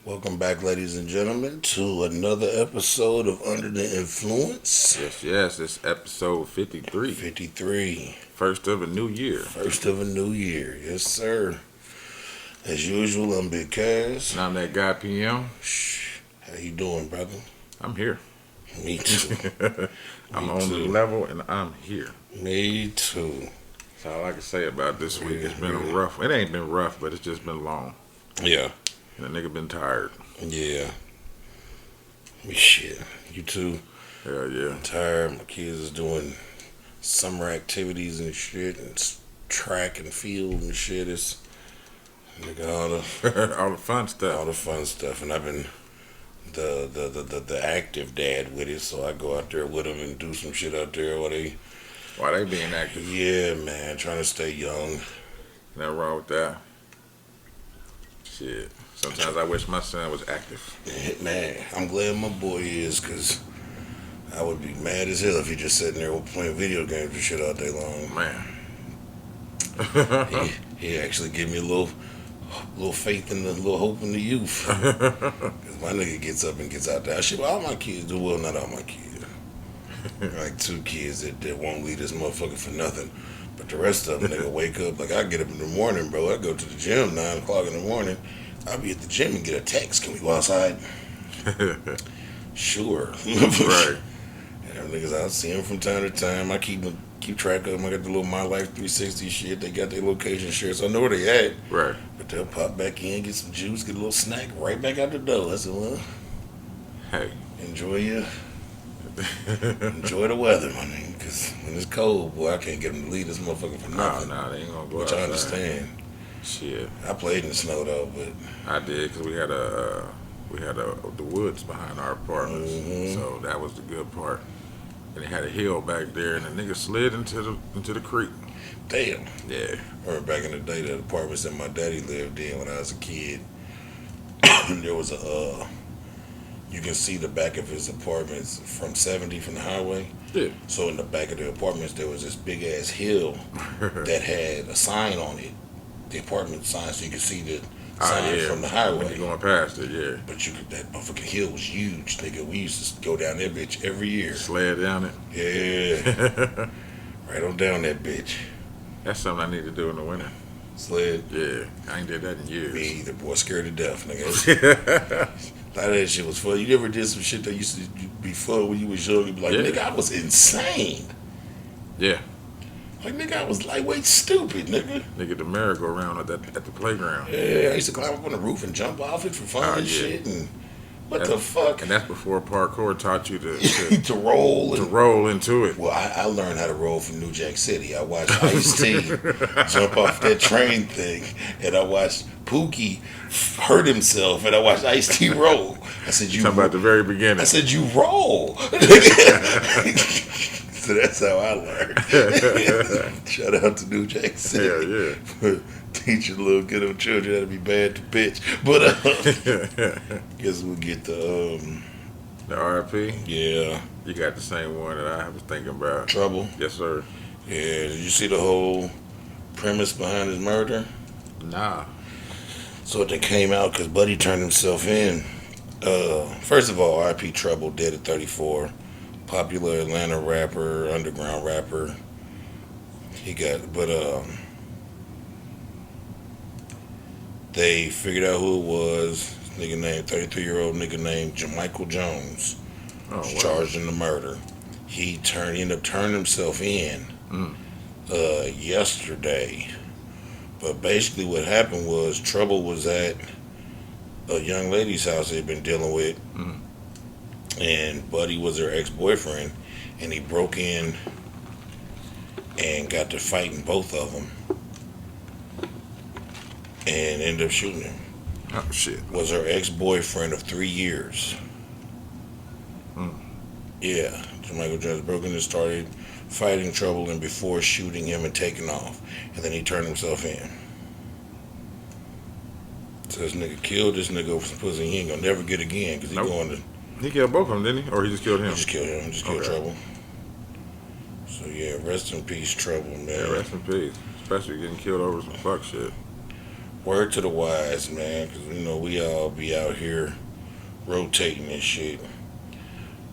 Welcome back, ladies and gentlemen, to another episode of Under the Influence. Yes, it's episode 53. 53. First of a new year. First of a new year. Yes, sir. As usual, I'm Big Cass. And I'm that guy PM. Shh. How you doing, brother? I'm here. Me too. I'm Me on too. the level and I'm here. Me too. That's all I can say about this week. It's been rough. It ain't been rough, but it's just been long. Yeah. And the nigga been tired. Yeah. Shit. You too? Hell yeah. I'm tired. My kids is doing summer activities and shit, and track and field and shit. It's nigga all the fun stuff. all the fun stuff, and I've been the active dad with it, so I go out there with them and do some shit out there while they being active? Yeah, man, trying to stay young. Nothing wrong with that. Shit. Sometimes I wish my son was active. Man, I'm glad my boy is, because I would be mad as hell if he just sitting there playing video games and shit all day long. Man. He actually give me a little faith in a little hope in the youth. Because my nigga gets up and gets out there. Shit, all my kids do well, not all my kids. Like 2 kids that won't leave this motherfucker for nothing. But the rest of them, nigga, wake up. Like, I get up in the morning, bro. I go to the gym 9 o'clock in the morning. I'll be at the gym and get a text. Can we go outside? Sure. Right. And them niggas, I'll see them from time to time. I keep track of them. I got the little My Life 360 shit. They got their location shared, so I know where they at. Right. But they'll pop back in, get some juice, get a little snack, right back out the door. I said, well, Hey. enjoy the weather, my nigga. Because when it's cold, boy, I can't get them to leave this motherfucker for nothing. No, they ain't gonna go Which outside. I understand. Shit. I played in the snow though, but I did, because we had the woods behind our apartments, so that was the good part. And it had a hill back there, and the nigga slid into the creek. damn. Yeah. I remember back in the day, the apartments that my daddy lived in when I was a kid, there was you can see the back of his apartments from 70 from the highway. Yeah. So in the back of the apartments, there was this big ass hill that had a sign on it, the apartment sign, so you could see the sign from the highway. When you're going past it, yeah. But that motherfucking hill was huge, nigga. We used to go down that bitch every year. Sled down it. Yeah. Right on down that bitch. That's something I need to do in the winter. Sled. Yeah. I ain't did that in years. Me either, boy. Scared to death, nigga. A lot of that shit was fun. You never did some shit that used to be fun when you was young? You'd be like, nigga, I was insane. Yeah. Like, nigga, I was lightweight stupid, nigga. Nigga, the merry-go-round at the playground. Yeah, I used to climb up on the roof and jump off it for fun and shit. And what the fuck? And that's before parkour taught you to to roll. To roll into it. Well, I learned how to roll from New Jack City. I watched Ice-T jump off that train thing, and I watched Pookie hurt himself, and I watched Ice-T roll. I said, "You talking about the very beginning." I said, "You roll." So that's how I learned. Shout out to New Jack City. Hell yeah. Teaching little ghetto children how to be bad to bitch. But guess we'll get the RIP. Yeah. You got the same one that I was thinking about. Trouble. Yes, sir. Yeah. Did you see the whole premise behind his murder? Nah. So it came out because Buddy turned himself in. First of all, RIP Trouble, dead at 34. Popular Atlanta rapper, underground rapper. They figured out who it was. 33-year-old nigga named Michael Jones was charged in the murder. He ended up turning himself in yesterday. But basically what happened was Trouble was at a young lady's house they'd been dealing with. And Buddy was her ex-boyfriend. And he broke in and got to fighting both of them. And ended up shooting him. Oh, shit. Was her ex-boyfriend of 3 years. Yeah. Michael Jones broke in and started fighting Trouble and before shooting him and taking off. And then he turned himself in. So this nigga killed this nigga over some pussy he ain't gonna never get again because going to... He killed both of them, didn't he? Or he just killed him? He just killed him. He just killed Trouble. So yeah, rest in peace, Trouble, man. Yeah, rest in peace. Especially getting killed over some fuck shit. Word to the wise, man, because we all be out here rotating and shit.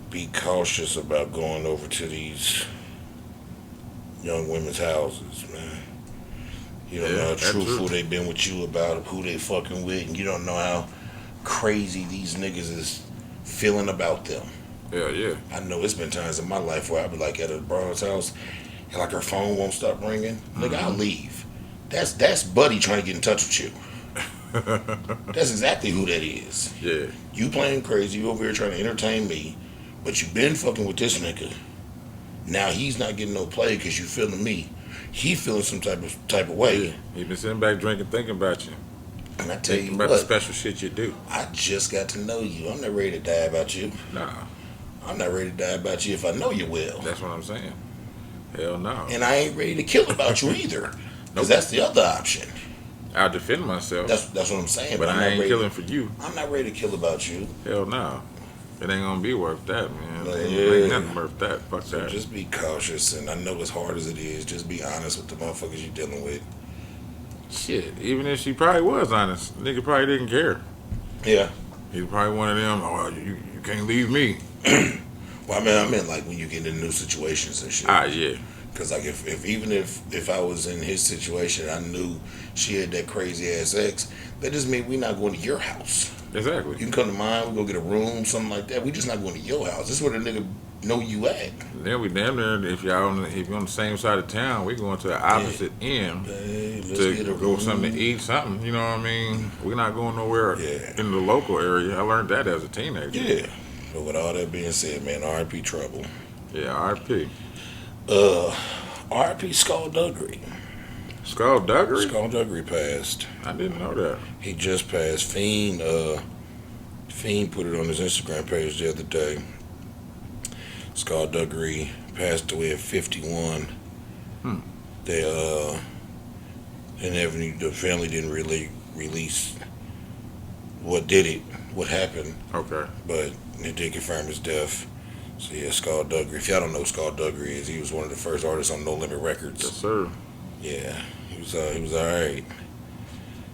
Be cautious about going over to these young women's houses, man. You don't know how truthful they been with you about who they fucking with, and you don't know how crazy these niggas is feeling about them. Yeah. I know it's been times in my life where I be like at a broad's house, and like her phone won't stop ringing. Nigga, I'll leave. That's Buddy trying to get in touch with you. That's exactly who that is. Yeah. You playing crazy, you over here trying to entertain me, but you been fucking with this nigga. Now he's not getting no play because you feeling me. He feeling some type of way. Yeah. He been sitting back drinking, thinking about you. And I tell you about what, the special shit you do. I just got to know you. I'm not ready to die about you. Nah. I'm not ready to die about you if I know you well. That's what I'm saying. Hell no. And I ain't ready to kill about you either. Because that's the other option. I'll defend myself. That's what I'm saying. But I ain't killing for you. I'm not ready to kill about you. Hell no. It ain't gonna be worth that, man. Yeah. Ain't nothing worth that. Fuck So that. just be cautious, and I know as hard as it is, just be honest with the motherfuckers you're dealing with. Shit. Even if she probably was honest, nigga probably didn't care. Yeah. He's probably one of them. Oh, you can't leave me. Well, I mean like when you get into new situations and shit. Yeah. Because like if I was in his situation, I knew she had that crazy ass ex. That doesn't mean we're not going to your house. Exactly. You can come to mine. We go get a room, something like that. We just not going to your house. This is where the nigga know you at. Then we damn near, if you're on the same side of town, we going to the opposite end to go something to eat, something. You know what I mean? We're not going nowhere in the local area. I learned that as a teenager. Yeah. But with all that being said, man, R.I.P. Trouble. Yeah, R.I.P. R.I.P. Skullduggery. Skullduggery? Skullduggery passed. I didn't know that. He just passed. Fiend put it on his Instagram page the other day. Skullduggery passed away at 51. They the family didn't really release what happened. Okay. But they did confirm his death. So yeah, Skullduggery. If y'all don't know who Skullduggery is, he was one of the first artists on No Limit Records. Yes, sir. Yeah, he was alright.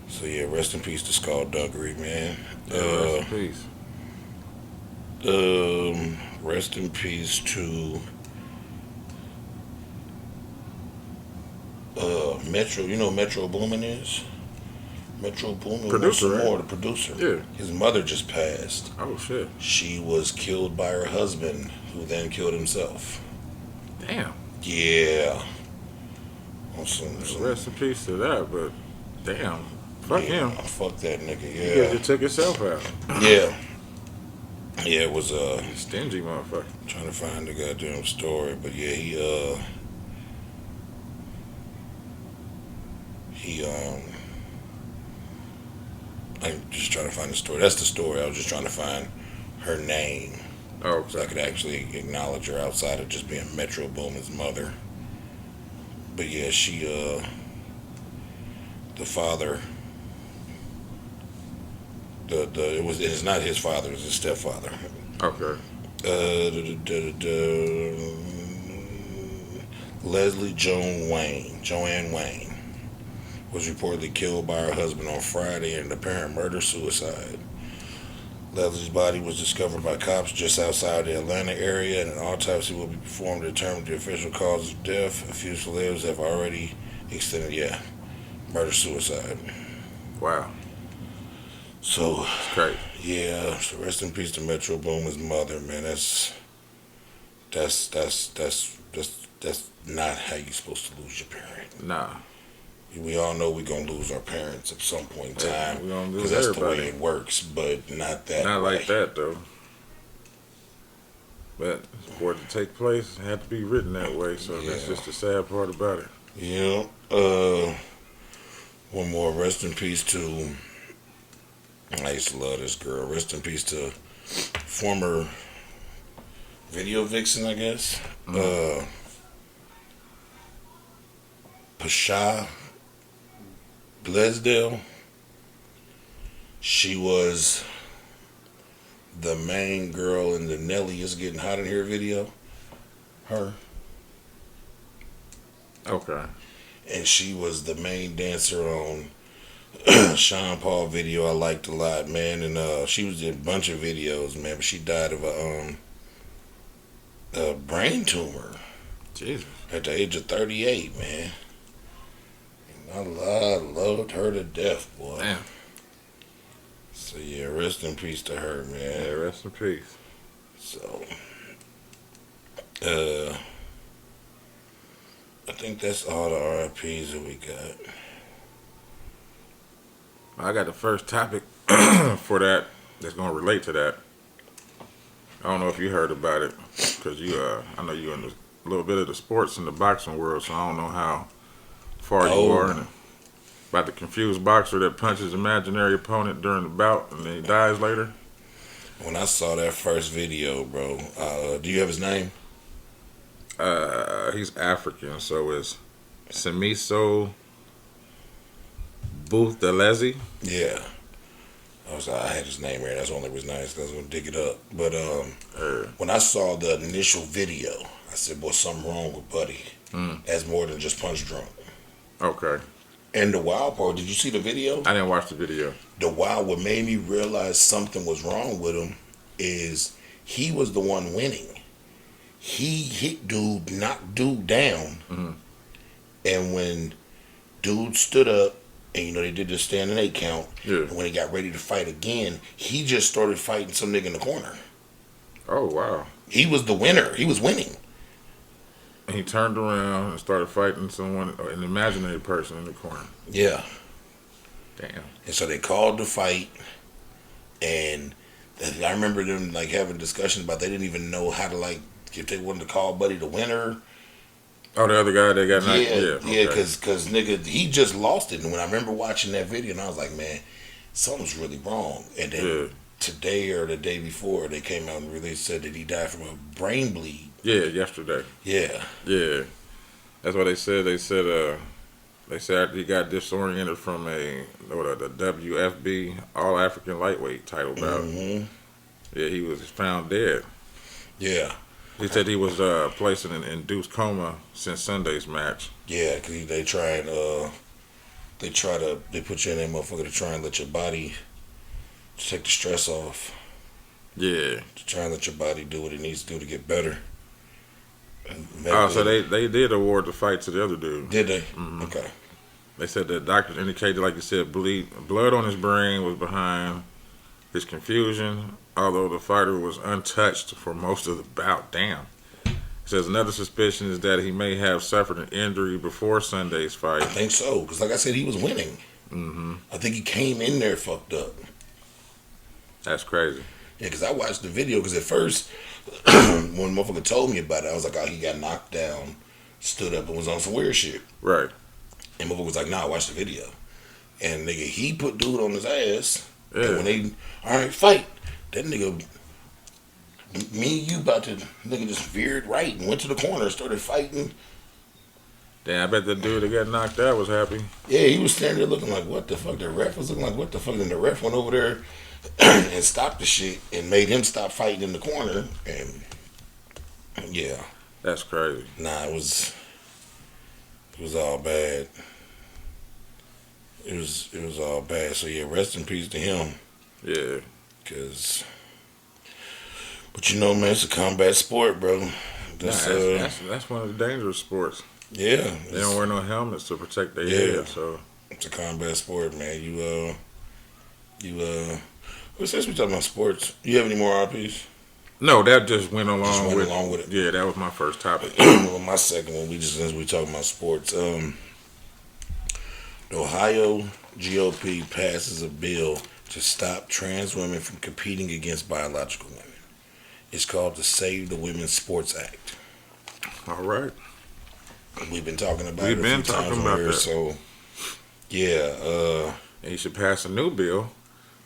So yeah, rest in peace to Skullduggery, man. Yeah, rest in peace. Rest in peace to Metro. You know who Metro Boomin is? Metro Boomin, producer, right? The producer. Yeah. His mother just passed. Oh shit. She was killed by her husband, who then killed himself. Damn. Yeah. Rest in peace to that, but damn. Fuck him. Fuck that nigga, yeah. He just took himself out. Yeah. Yeah, it was stingy motherfucker. Trying to find the goddamn story, but yeah, he I'm just trying to find the story. That's the story. I was just trying to find her name. Oh, so I could actually acknowledge her outside of just being Metro Boomin's mother. But yeah, she the father it's not his father, it's his stepfather. Okay. Leslie Joanne Wayne was reportedly killed by her husband on Friday in an apparent murder-suicide. Leslie's body was discovered by cops just outside the Atlanta area, and an autopsy will be performed to determine the official cause of death. A few celebs have already extended, murder-suicide. Wow. So, great. Yeah, so rest in peace to Metro Boomin's mother, man. That's not how you're supposed to lose your parent. Nah. We all know we're gonna lose our parents at some point in time. We're gonna lose because that's everybody. the way it works, but not that Not way. like that though. But for it to take place, it had to be written that way. So that's just the sad part about it. Yeah. One more. Rest in peace to. I used to love this girl. Rest in peace to former video vixen, I guess. Pasha Blaisdell. She was the main girl in the Nelly is Getting Hot in Here video. Her. Okay. And she was the main dancer on Sean Paul video I liked a lot, man, and she was in a bunch of videos, man. But she died of a brain tumor. Jesus. At the age of 38, man. And I loved her to death, boy. Damn. So yeah, rest in peace to her, man. Yeah, rest in peace. So, I think that's all the RIPs that we got. I got the first topic for that that's going to relate to that. I don't know if you heard about it, because I know you're in a little bit of the sports in the boxing world, so I don't know how far you are in it. About the confused boxer that punches imaginary opponent during the bout and then he dies later. When I saw that first video, bro, do you have his name? He's African, so it's Semiso Buthelezi. Yeah. I had his name right. That's the only reason I was going to dig it up. But when I saw the initial video, I said, boy, something wrong with Buddy. That's more than just punch drunk. Okay. And the wild part, did you see the video? I didn't watch the video. What made me realize something was wrong with him is he was the one winning. He hit dude, knocked dude down. Mm-hmm. And when dude stood up, and they did the standing 8 count, and when he got ready to fight again, he just started fighting some nigga in the corner. Oh, wow. He was the winner. He was winning. And he turned around and started fighting an imaginary person in the corner. Yeah. Damn. And so they called the fight, and I remember them having discussions about they didn't even know how to if they wanted to call Buddy the winner. Oh, the other guy that got knocked? Yeah, because nigga, he just lost it. And when I remember watching that video, and I was like, man, something's really wrong. And then today or the day before, they came out and really said that he died from a brain bleed. Yeah, yesterday. Yeah. Yeah. That's what they said. They said he got disoriented from the WFB All African Lightweight title bout. Mm-hmm. Yeah, he was found dead. Yeah. He said he was placed in an induced coma since Sunday's match. Yeah, because they put you in that motherfucker to try and let your body take the stress off. Yeah. To try and let your body do what it needs to do to get better. So they did award the fight to the other dude. Did they? Mm-hmm. Okay. They said the doctors indicated, like you said, blood on his brain was behind his confusion, although the fighter was untouched for most of the bout. Damn. It says another suspicion is that he may have suffered an injury before Sunday's fight. I think so, because like I said, he was winning. Mm-hmm. I think he came in there fucked up. That's crazy. Yeah, because I watched the video, because at first, when motherfucker told me about it, I was like, oh, he got knocked down, stood up, and was on some weird shit. Right. And motherfucker was like, nah, watch the video. And nigga, he put dude on his ass. Yeah. And when they, all right, fight, that nigga, me and you about to, nigga just veered right and went to the corner, started fighting. Damn, I bet the dude that got knocked out was happy. Yeah, he was standing there looking like, what the fuck? The ref was looking like, what the fuck? And the ref went over there and stopped the shit and made him stop fighting in the corner. And yeah. That's crazy. Nah, it was all bad. It was all bad. So yeah, rest in peace to him. Yeah. But you know, man, it's a combat sport, bro. That's one of the dangerous sports. Yeah. They don't wear no helmets to protect their head, so. It's a combat sport, man. Since we talking about sports, you have any more RPs? No, that just went along with it. Yeah, that was my first topic. Well, my second one, since we talking about sports, the Ohio GOP passes a bill to stop trans women from competing against biological women. It's called the Save the Women's Sports Act. All right. We've been talking about it a few times over here, so yeah. And you should pass a new bill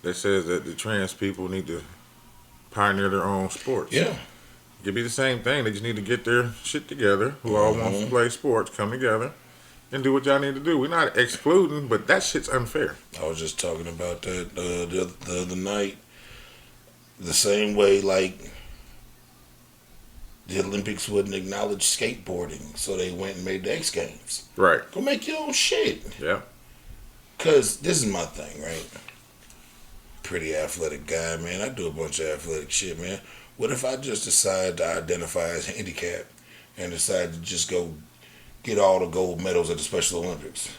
that says that the trans people need to pioneer their own sports. Yeah. It could be the same thing. They just need to get their shit together. Who all wants to play sports, come together and do what y'all need to do. We're not excluding, but that shit's unfair. I was just talking about that the other night. The same way, like, the Olympics wouldn't acknowledge skateboarding, so they went and made the X Games. Right. Go make your own shit. Yeah. Because this is my thing, right? Pretty athletic guy, man. I do a bunch of athletic shit, man. What if I just decide to identify as handicapped and decide to just go get all the gold medals at the Special Olympics?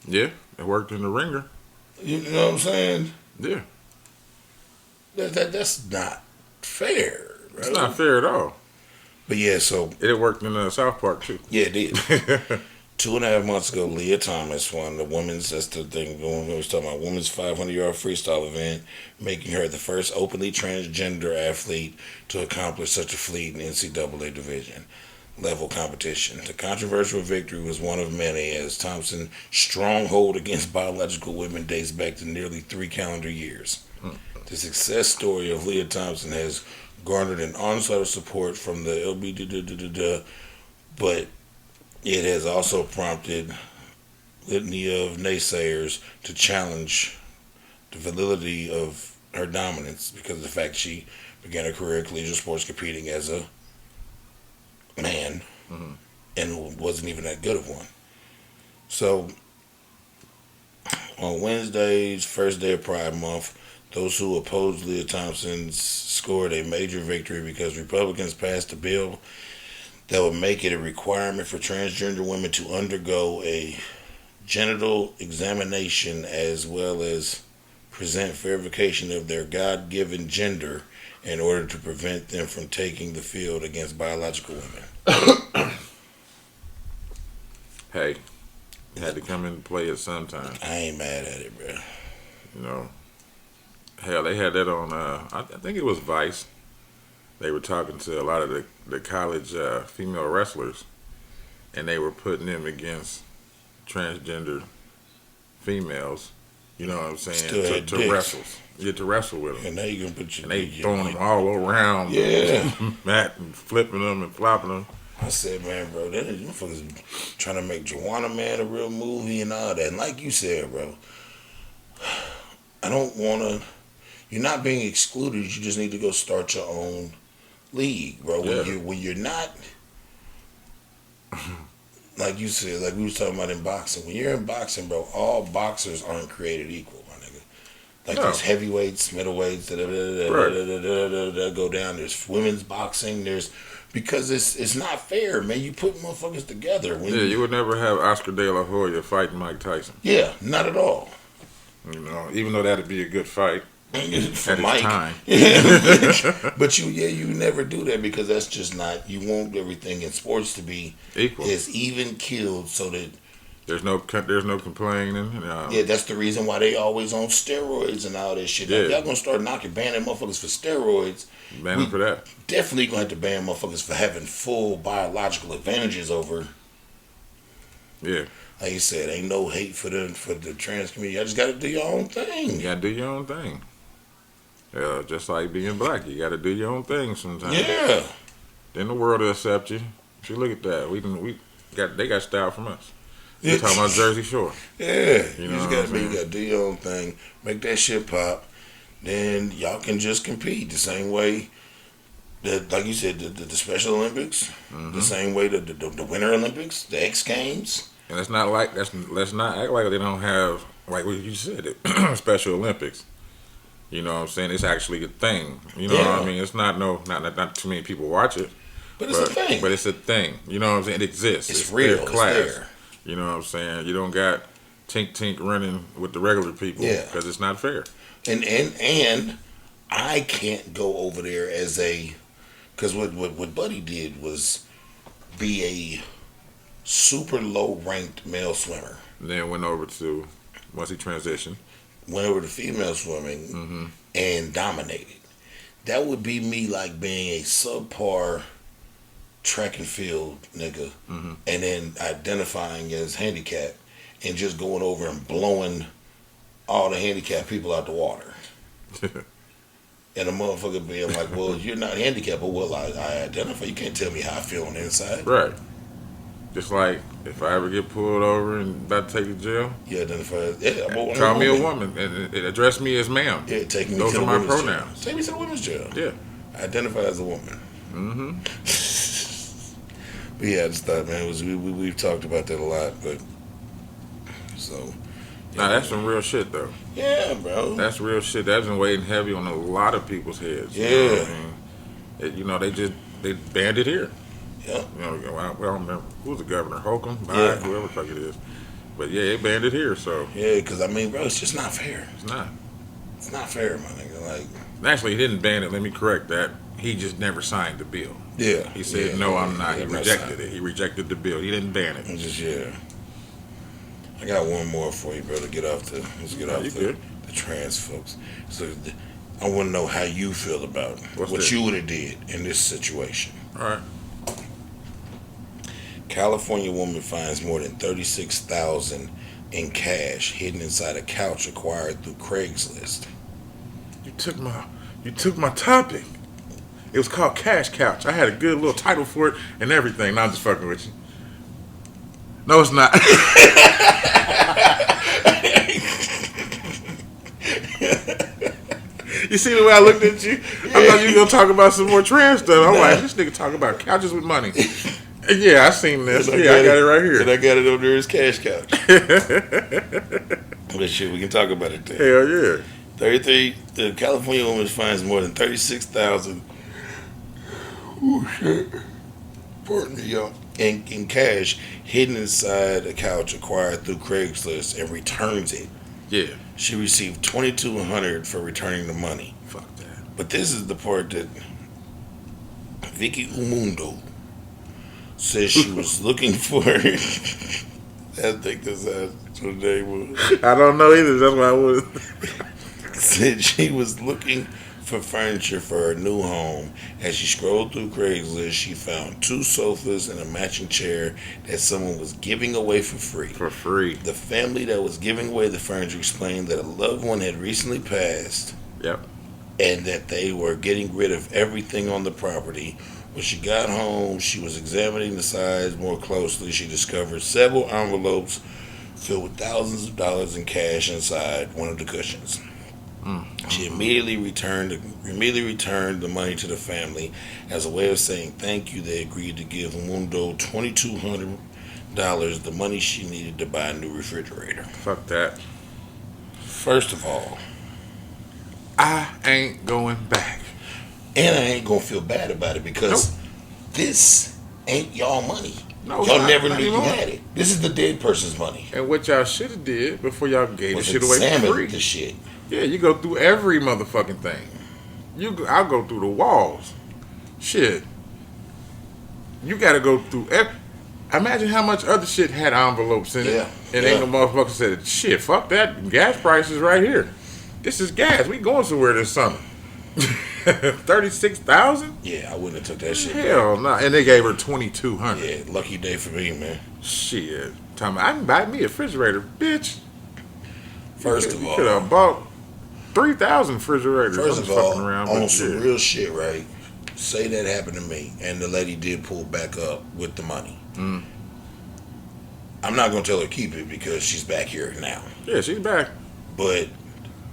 Yeah, it worked in the ringer. You know what I'm saying? Yeah. That's not fair. Right? It's not fair at all. But yeah, so it worked in South Park too. Yeah, it did. 2.5 months ago, Leah Thomas won the women's. That's the thing. We was talking about women's 500-yard freestyle event, making her the first openly transgender athlete to accomplish such a feat in NCAA division level competition. The controversial victory was one of many, as Thompson's stronghold against biological women dates back to nearly 3 calendar years. The success story of Leah Thompson has garnered an onslaught of support from the LGBT, but it has also prompted litany of naysayers to challenge the validity of her dominance because of the fact she began her career in collegiate sports competing as a man and wasn't even that good of one. So, on Wednesday's first day of Pride Month, those who opposed Leah Thompson scored a major victory because Republicans passed a bill that would make it a requirement for transgender women to undergo a genital examination as well as present verification of their God-given gender in order to prevent them from taking the field against biological women. Hey, it had to come into play at some time. I ain't mad at it, bro. You know, hell, they had that on, I think it was Vice. They were talking to a lot of the college female wrestlers, and they were putting them against transgender females. You know what I'm saying? To wrestle. Yeah, to wrestle with them. And now you can put your... And they throwing them all around the mat and flipping them and flopping them. I said, man, bro, that is motherfuckers trying to make Joanna Man a real movie and all that. And like you said, bro, I don't want to... You're not being excluded. You just need to go start your own league, bro. When you're not... Like you said, like we was talking about in boxing. When you're in boxing, bro, all boxers aren't created equal, my nigga. Like there's heavyweights, middleweights, that go down. There's women's boxing. There's because it's not fair, man. You put motherfuckers together. You would never have Oscar De La Hoya fighting Mike Tyson. Yeah, not at all. You know, even though that'd be a good fight. For Mike. Time. But you never do that because that's just not. You want everything in sports to be equal, as even killed, so that there's no complaining. Yeah, that's the reason why they always on steroids and all that shit. Yeah. Like, y'all gonna start banning motherfuckers for steroids. Ban them for that. Definitely gonna have to ban motherfuckers for having full biological advantages over. Yeah. Like you said, ain't no hate for the trans community. Y'all just gotta do your own thing. You gotta do your own thing. Yeah, just like being black, you got to do your own thing sometimes. Yeah. Then the world will accept you. See, look at that. They got style from us. We're talking about Jersey Shore. Yeah. You got to do your own thing. Make that shit pop. Then y'all can just compete the same way that, like you said, the Special Olympics, the same way the Winter Olympics, the X Games. And it's not like let's not act like they don't have, like what you said, Special Olympics. You know what I'm saying? It's actually a thing. You know what I mean? It's not too many people watch it. But it's a thing. But it's a thing. You know what I'm saying? It exists. It's real. It's there. You know what I'm saying? You don't got Tink running with the regular people because it's not fair. And I can't go over there as because what Buddy did was be a super low ranked male swimmer. And then went over to, once he transitioned, went over to female swimming and dominated. That would be me like being a subpar track and field nigga and then identifying as handicapped and just going over and blowing all the handicapped people out the water. And a motherfucker being like, well, you're not handicapped, but well, I identify. You can't tell me how I feel on the inside. Right. Just like if I ever get pulled over and about to take you to jail, you identify as call me a woman and address me as ma'am. Yeah, take me Those to are the my women's pronouns. Jail. Take me to the women's jail. Yeah. Identify as a woman. But yeah, I just thought, man, we've talked about that a lot, but so Nah, that's some real shit though. Yeah, bro. That's real shit. That's been weighing heavy on a lot of people's heads. Yeah. You know what I mean? You know, they banned it here. Yeah. You know, well, I don't remember who's the governor, Holcomb, Yeah. whoever the fuck it is. But yeah, they banned it here. So yeah, because I mean, bro, it's just not fair. it's not. It's not fair, my nigga. Like, Actually, he didn't ban it. Let me correct that. He just never signed the bill. yeah. He said, yeah, "No, I'm not." He yeah, rejected it. He rejected the bill. He didn't ban it. Just I got one more for you, bro. To get off let's get off the trans folks. So I want to know how you feel about what you would have did in this situation. All right. California woman finds more than $36,000 in cash hidden inside a couch acquired through Craigslist. You took my topic. It was called Cash Couch. I had a good little title for it and everything. Now I'm just fucking with you. No, it's not. You see the way I looked at you? I thought you were gonna talk about some more trans stuff. I'm like, this nigga talking about couches with money. Yeah, I seen this. I got it right here. And I got it over there as Cash Couch. But shit, we can talk about it then. Hell yeah. The California woman finds more than $36,000. Oh shit. Pardon me, y'all. In cash hidden inside a couch acquired through Craigslist and returns it. Yeah. She received $2,200 for returning the money. Fuck that. But this is the part that Vicky Umundo says she was looking for. I think that's what her name was. I don't know either. That's why I was. Said she was looking for furniture for her new home. As she scrolled through Craigslist, she found 2 sofas and a matching chair that someone was giving away for free. For free. The family that was giving away the furniture explained that a loved one had recently passed. Yep. And that they were getting rid of everything on the property. When she got home, she was examining the size more closely. She discovered several envelopes filled with thousands of dollars in cash inside one of the cushions. She immediately returned the money to the family as a way of saying thank you. They agreed to give Mundo $2,200, the money she needed to buy a new refrigerator. Fuck that. First of all, I ain't going back. And I ain't gonna feel bad about it because this ain't y'all money. No, y'all never knew you had it. This is the dead person's money. And what y'all should have did before y'all gave the shit away for free. The shit. Yeah, you go through every motherfucking thing. I'll go through the walls. Shit. You got to go through imagine how much other shit had envelopes in it. And ain't no motherfucker said, shit, fuck that. Gas prices right here. This is gas. We going somewhere this summer. 36,000? Yeah, I wouldn't have took that shit. Hell no. Nah. And they gave her 2,200. Yeah, lucky day for me, man. Shit. I can buy me a refrigerator, bitch. First of all, you could have bought 3,000 refrigerators. First of all, on some real shit, right? Say that happened to me, and the lady did pull back up with the money. I'm not gonna tell her to keep it because she's back here now. Yeah, she's back. But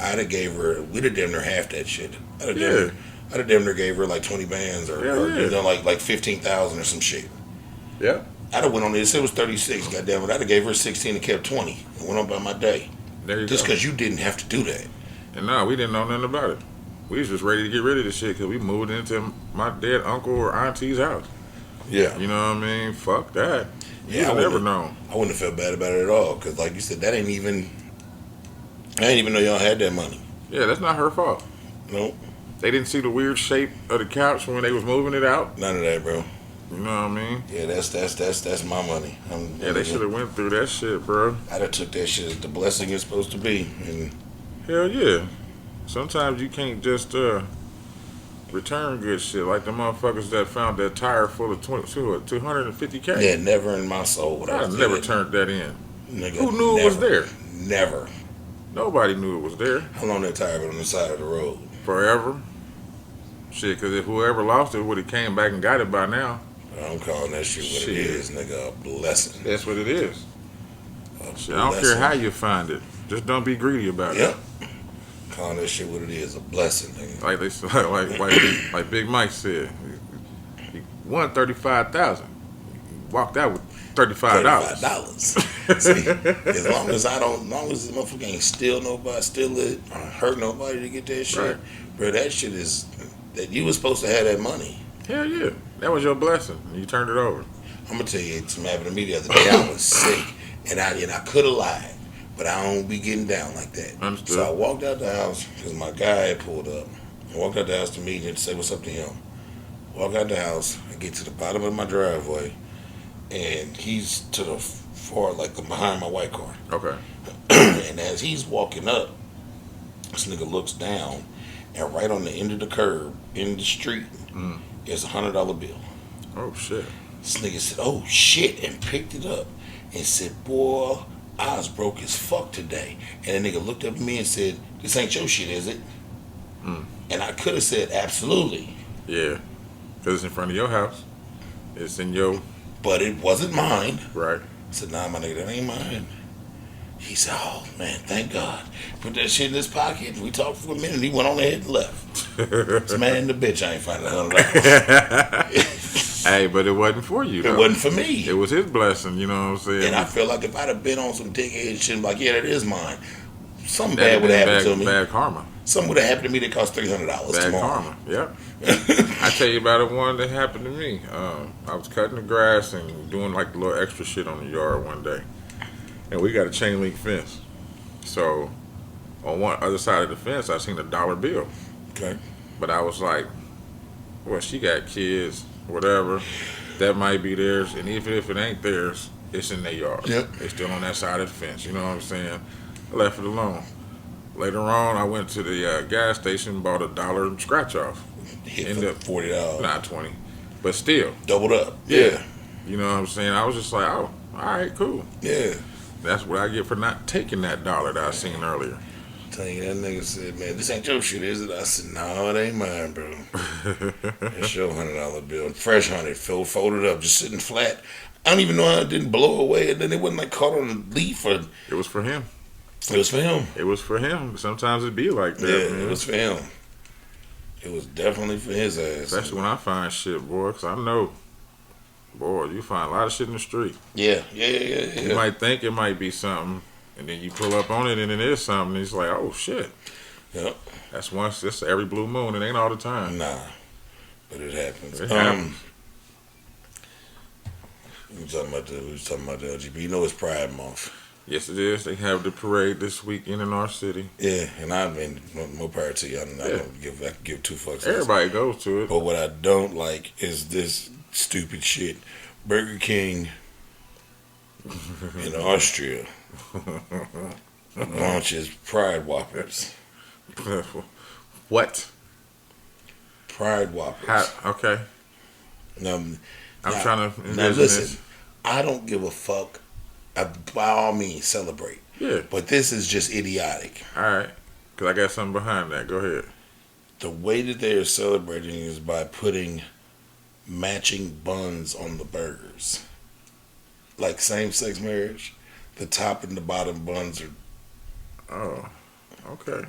I'd have gave her. We'd have damn near half that shit. I'd have damn near gave her like 20 bands or you know, like 15,000 or some shit. Yeah. I'd have went on this. It was 36. Goddamn it! I'd have gave her 16 and kept 20 and went on by my day. There you Just go. because you didn't have to do that. And no, we didn't know nothing about it. We was just ready to get rid of this shit because we moved into my dead uncle or auntie's house. Yeah. You know what I mean? Fuck that. Yeah, I never known. I wouldn't have felt bad about it at all because, like you said, I didn't even know y'all had that money. Yeah, that's not her fault. Nope. They didn't see the weird shape of the couch when they was moving it out. None of that, bro. You know what I mean? Yeah, that's my money. They should have went through that shit, bro. I'd have took that shit as the blessing it's supposed to be. And hell yeah. Sometimes you can't just return good shit like the motherfuckers that found that tire full of 250K. Yeah, never in my soul would I never turned that in. Nigga, who knew it was there? Never. Nobody knew it was there. How long that tire been on the side of the road? Forever. Shit, because if whoever lost it would have came back and got it by now. I'm calling that shit what it is, nigga. A blessing. That's what it is. Shit, I don't care how you find it. Just don't be greedy about it. Yep. Calling that shit what it is, a blessing, nigga. Like Big Mike said, he won 35,000. walked out with $35. See, as long as the motherfucker ain't steal it, or hurt nobody to get that shit, Right. bro, that shit is, that you was supposed to have that money. Hell yeah. That was your blessing. You turned it over. I'm gonna tell you, something happened to me the other day. I was sick, and I could have lied, but I don't be getting down like that. Understood. So I walked out the house because my guy had pulled up. I walked out the house to meet him to say what's up to him. Walk out the house, I get to the bottom of my driveway, and he's to the far, like behind my white car. Okay. And as he's walking up, this nigga looks down, and right on the end of the curb, in the street, is $100 bill. Oh, shit. This nigga said, "Oh shit," and picked it up and said, "Boy, I was broke as fuck today." And the nigga looked up at me and said, "This ain't your shit, is it?" And I could have said, "Absolutely." Yeah. Because it's in front of your house. It's in your... But it wasn't mine. Right. I said, "Nah, my nigga, that ain't mine." He said, "Oh, man, thank God." Put that shit in his pocket. We talked for a minute. He went on ahead and left. This man the bitch, I ain't finding $100. Hey, but it wasn't for you, though. It wasn't for me. It was his blessing, you know what I'm saying? And I feel like if I'd have been on some dickhead shit, like, yeah, that is mine, something bad would have happened to me. Bad karma. Something would have happened to me that cost $300 Bad tomorrow. karma, yep. I tell you about one that happened to me. I was cutting the grass and doing like a little extra shit on the yard one day. And we got a chain link fence. So on one other side of the fence, I seen a dollar bill. Okay. But I was like, well, she got kids, whatever. That might be theirs. And even if it ain't theirs, it's in their yard. Yep. It's still on that side of the fence. You know what I'm saying? I left it alone. Later on, I went to the gas station, bought $1 scratch off. Hit for $40. Not 20, but still. Doubled up. Yeah. You know what I'm saying? I was just like, oh, all right, cool. Yeah. That's what I get for not taking that $1 that I seen earlier. Tell you, that nigga said, "Man, this ain't your shit, is it?" I said, "No, it ain't mine, bro." It's your $100 bill. Fresh 100, folded up, just sitting flat. I don't even know how it didn't blow away, and then it wasn't like caught on a leaf. Or It was for him. It was for him. It was for him. Sometimes it be like that, Yeah, man. it was for him. It was definitely for his ass. Especially when I find shit, boy, because I know, boy, you find a lot of shit in the street. Yeah. You might think it might be something, and then you pull up on it, and it is something, and it's like, oh, shit. Yep. That's every blue moon. It ain't all the time. Nah, but it happens. It happens. We was talking about the LGBT. You know it's Pride Month. Yes, it is. They have the parade this weekend in our city. Yeah, and I mean, more power to you. I don't give two fucks. Everybody goes to it. But what I don't like is this stupid shit. Burger King in Austria launches Pride Whoppers. What? Pride Whoppers. Okay. I'm trying to now listen. This. I don't give a fuck. By all means, celebrate. Yeah. But this is just idiotic. All right. Because I got something behind that. Go ahead. The way that they are celebrating is by putting matching buns on the burgers. Like same-sex marriage. The top and the bottom buns are... Oh. Okay.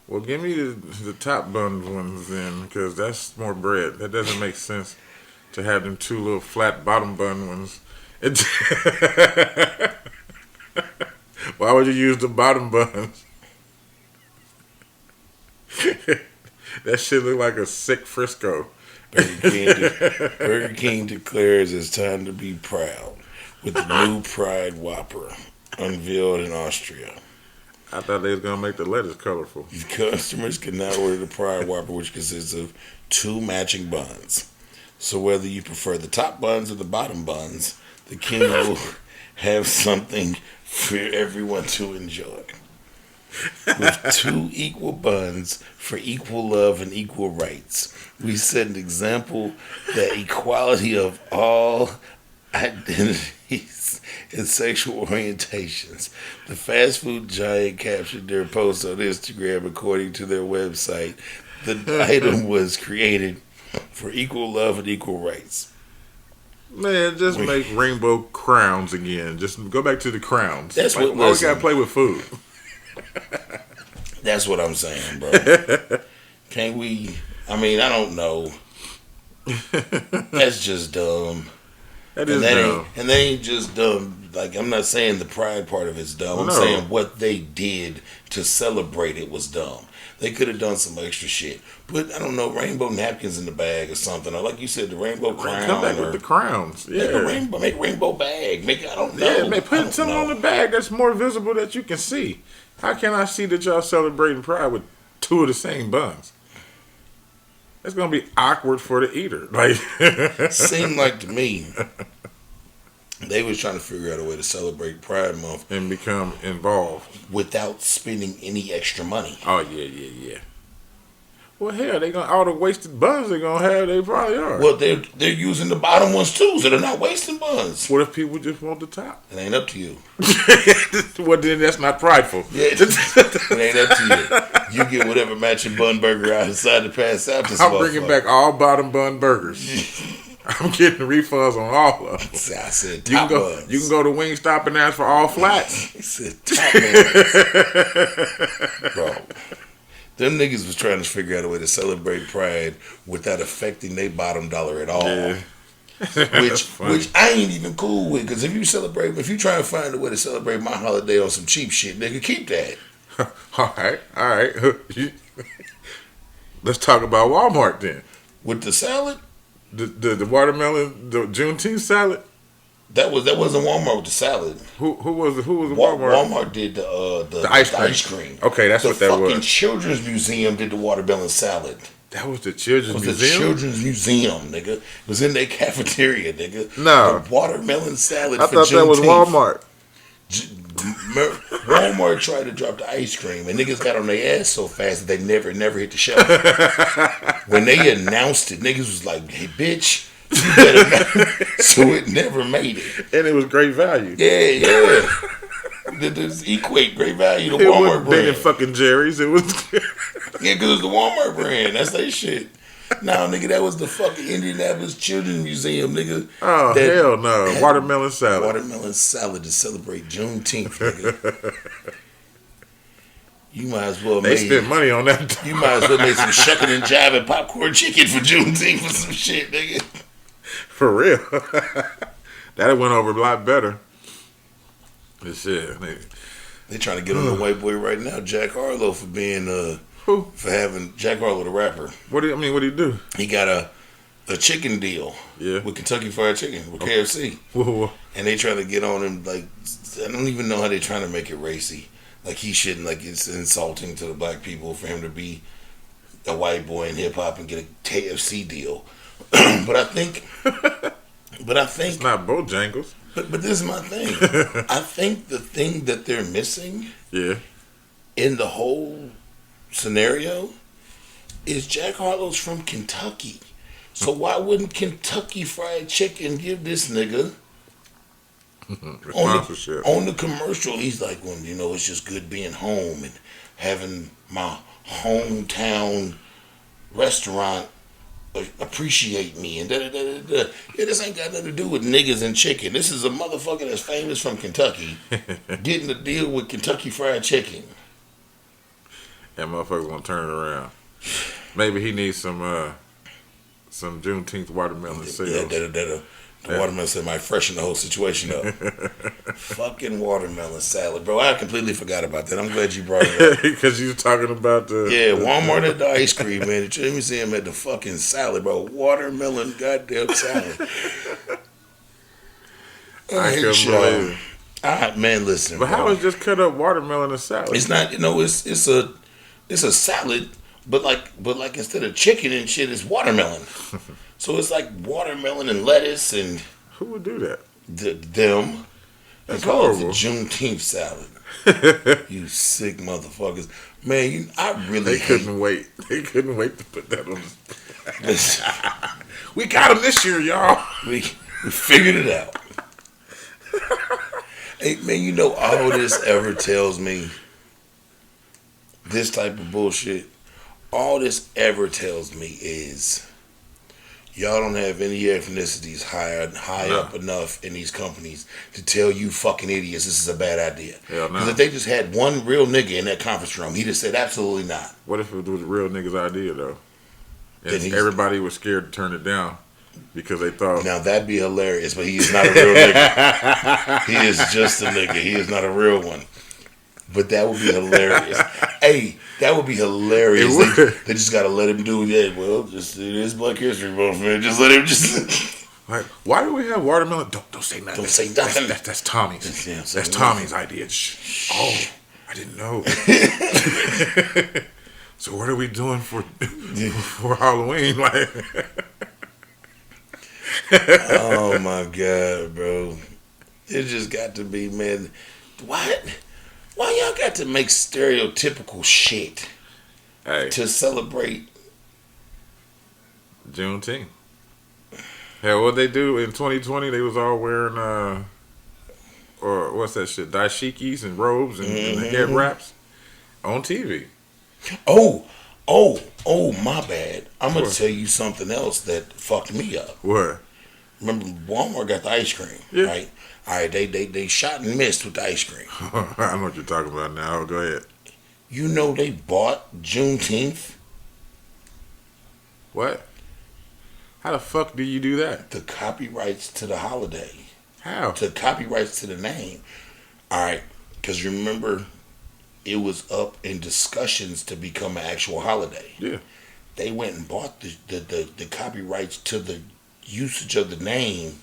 Well, give me the top bun ones then, because that's more bread. That doesn't make sense to have them two little flat bottom bun ones. Why would you use the bottom buns? That shit look like a sick Frisco. Burger King declares it's time to be proud with the new Pride Whopper unveiled in Austria. I thought they was going to make the letters colorful. Customers can now order the Pride Whopper, which consists of 2 matching buns. So whether you prefer the top buns or the bottom buns, the King will have something for everyone to enjoy. With 2 equal buns for equal love and equal rights, we set an example that equality of all identities and sexual orientations. The fast food giant captured their post on Instagram. According to their website, the item was created for equal love and equal rights. Man, just make rainbow crowns again. Just go back to the crowns. That's like, what we gotta play with food. That's what I'm saying, bro. Can't we? I mean, I don't know. That's just dumb. That is dumb. And they ain't just dumb. Like, I'm not saying the pride part of it's dumb. I'm saying what they did to celebrate it was dumb. They could have done some extra shit. Put, I don't know, rainbow napkins in the bag or something. Or like you said, the rainbow crown. Come back with the crowns. Yeah. Make rainbow bag. I don't know. Yeah, put something on the bag that's more visible that you can see. How can I see that y'all celebrating pride with two of the same buns? It's gonna be awkward for the eater. Like, seemed like to me, they was trying to figure out a way to celebrate Pride Month and become involved without spending any extra money. Oh yeah. Well, hell, they gonna all the wasted buns they're gonna have. They probably are. Well, they're using the bottom ones too, so they're not wasting buns. What if people just want the top? It ain't up to you. Well, then that's not prideful. Yeah, it ain't up to you. You get whatever matching bun burger I decide to pass out to. I'm bringing back all bottom bun burgers. I'm getting refunds on all of them. I said top buns. You can go to Wingstop and ask for all flats. He said top buns. Bro. Them niggas was trying to figure out a way to celebrate Pride without affecting their bottom dollar at all. Yeah. which I ain't even cool with, because if you try to find a way to celebrate my holiday on some cheap shit, nigga, keep that. All right. Let's talk about Walmart then. With the salad? The watermelon, the Juneteenth salad? That wasn't Walmart with the salad. Who was Walmart? Walmart did the ice cream. Okay, that's what that was. The fucking Children's Museum did the watermelon salad. That was the Children's Museum? The Children's Museum, nigga. It was in their cafeteria, nigga. No. The watermelon salad I thought that was Walmart. Walmart tried to drop the ice cream, and niggas got on their ass so fast that they never hit the shelf. When they announced it, niggas was like, "Hey, bitch, you better not." So it never made it. And it was great value. Yeah. There's equate great value to Walmart brand. It wasn't big and fucking Jerry's. It was yeah, because it's the Walmart brand. That's their shit. Nah, nigga, that was the fucking Indianapolis Children's Museum, nigga. Oh, hell no. Watermelon salad. Watermelon salad to celebrate Juneteenth, nigga. You might as well spent money on that. You might as well make some shucking and jiving popcorn chicken for Juneteenth for some shit, nigga. For real. That went over a lot better. This shit. They trying to get on the white boy right now, Jack Harlow, for being who? For having Jack Harlow, the rapper. What do you do? He got a chicken deal with Kentucky Fried Chicken, with KFC. Whoa. And they trying to get on him, like, I don't even know how they trying to make it racy. Like, he shouldn't, like, it's insulting to the black people for him to be a white boy in hip hop and get a KFC deal. But I think it's not Bojangles. But this is my thing. I think the thing that they're missing in the whole scenario is Jack Harlow's from Kentucky. So why wouldn't Kentucky Fried Chicken give this nigga on the commercial? He's like, well, you know, it's just good being home and having my hometown restaurant appreciate me and da-da-da-da-da. Yeah, this ain't got nothing to do with niggas and chicken. This is a motherfucker that's famous from Kentucky getting a deal with Kentucky Fried Chicken. That motherfucker's gonna turn it around. Maybe he needs some Juneteenth watermelon sales. The watermelon salad might freshen the whole situation up. Fucking watermelon salad, bro. I completely forgot about that. I'm glad you brought it up. Because you were talking about Walmart had the ice cream, man. The Children's Museum had the fucking salad, bro. Watermelon goddamn salad. I couldn't believe it. All right, man, listen. But how is just cut up watermelon a salad? It's not, it's a salad, but like instead of chicken and shit, it's watermelon. So it's like watermelon and lettuce and. Who would do that? Them. That's they call horrible. it the Juneteenth salad. You sick motherfuckers, man! They couldn't wait. They couldn't wait to put that on. We got them this year, y'all. We figured it out. Hey, man, you know all this ever tells me. This type of bullshit. All this ever tells me is. Y'all don't have any ethnicities high up enough in these companies to tell you fucking idiots this is a bad idea. Because if they just had one real nigga in that conference room, he'd have said absolutely not. What if it was a real nigga's idea though? And everybody was scared to turn it down. because they thought. Now that'd be hilarious, but he is not a real nigga. He is just a nigga. He is not a real one. But that would be hilarious. Hey, that would be hilarious. They just gotta let him do it. Well, just it is Black History Month, man. Just let him just. Like, why do we have watermelon? Don't say nothing. Don't say nothing. That's Tommy's. Yeah, that's Tommy's idea. Shh. Oh, I didn't know. So what are we doing for Halloween? Like, oh my God, bro! It just got to be, man. What? Why y'all got to make stereotypical shit to celebrate Juneteenth? Hell, what they do in 2020? They was all wearing or what's that shit? Dashikis and robes and head wraps on TV. Oh, my bad. I'm going to tell you something else that fucked me up. What? Remember, Walmart got the ice cream, right? All right, they shot and missed with the ice cream. I know what you're talking about now. Go ahead. You know they bought Juneteenth? What? How the fuck do you do that? The copyrights to the holiday. How? The copyrights to the name. All right, because remember, it was up in discussions to become an actual holiday. Yeah. They went and bought the copyrights to the usage of the name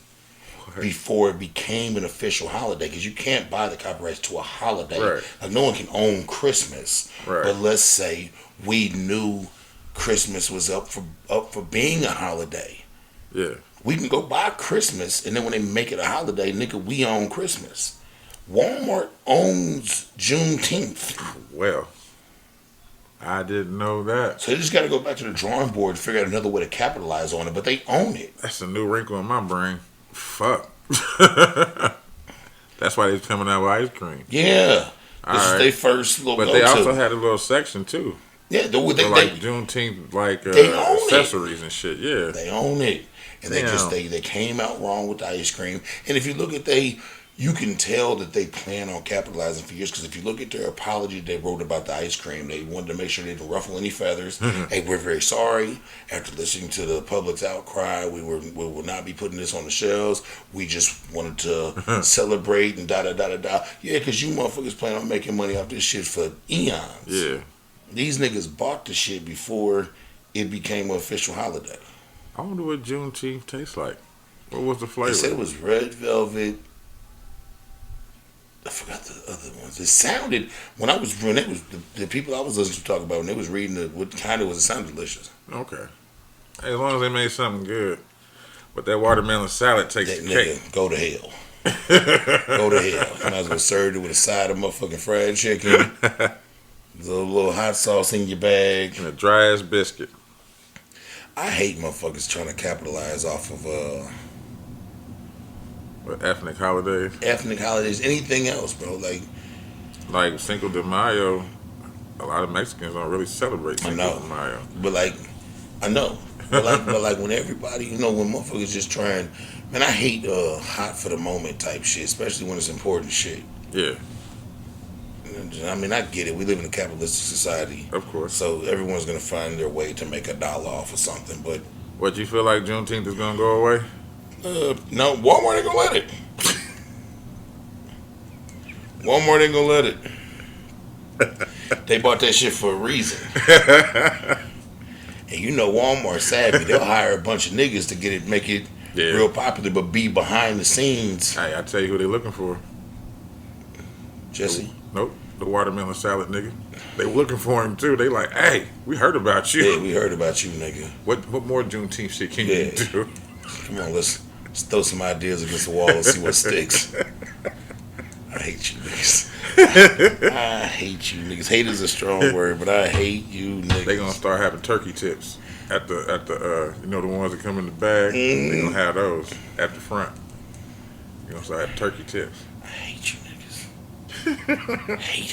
before it became an official holiday, because you can't buy the copyrights to a holiday. Right. Like no one can own Christmas. Right. But let's say we knew Christmas was up for being a holiday. Yeah. We can go buy Christmas, and then when they make it a holiday, nigga, we own Christmas. Walmart owns Juneteenth. Well, I didn't know that. So they just got to go back to the drawing board and figure out another way to capitalize on it, but they own it. That's a new wrinkle in my brain. Fuck. That's why they're coming out with ice cream. Yeah. This is their first little. But they also had a little section too. Yeah, they like Juneteenth, like accessories and shit. Yeah, they own it, and they came out wrong with the ice cream. And if you look at you can tell that they plan on capitalizing for years, because if you look at their apology they wrote about the ice cream, they wanted to make sure they didn't ruffle any feathers. Hey, we're very sorry. After listening to the public's outcry, we will not be putting this on the shelves. We just wanted to celebrate and da-da-da-da-da. Yeah, because you motherfuckers plan on making money off this shit for eons. Yeah. These niggas bought the shit before it became an official holiday. I wonder what Juneteenth tastes like. What was the flavor? They said it was red velvet. I forgot the other ones. It sounded, when I was reading, it was the people I was listening to talk about when they was reading what kind of was, it sounded delicious. Okay. Hey, as long as they made something good. But that watermelon salad takes the cake. Go to hell. Go to hell. You might as well serve it with a side of motherfucking fried chicken. A little hot sauce in your bag. And a dry ass biscuit. I hate motherfuckers trying to capitalize off of ethnic holidays. Ethnic holidays, anything else, bro. Like Cinco de Mayo. A lot of Mexicans don't really celebrate Cinco de Mayo. But I know. But like when everybody, when motherfuckers just trying, man, I hate hot for the moment type shit, especially when it's important shit. Yeah. I mean, I get it. We live in a capitalistic society. Of course. So everyone's going to find their way to make $1 off of something. But what, you feel like Juneteenth is going to go away? No, Walmart ain't going to let it. Walmart ain't going to let it. They bought that shit for a reason. And Walmart's savvy. They'll hire a bunch of niggas to get it, make it real popular, but be behind the scenes. Hey, I tell you who they looking for. Jesse? Nope. The watermelon salad nigga. They were looking for him too. They like, hey, we heard about you. Yeah, we heard about you, nigga. What more Juneteenth shit can you do? Come on, let's throw some ideas against the wall and see what sticks. I hate you niggas. I hate you niggas. Hate is a strong word, but I hate you niggas. They gonna start having turkey tips at the the ones that come in the bag. They gonna have those at the front. You gonna start having turkey tips. I hate you niggas. Hate.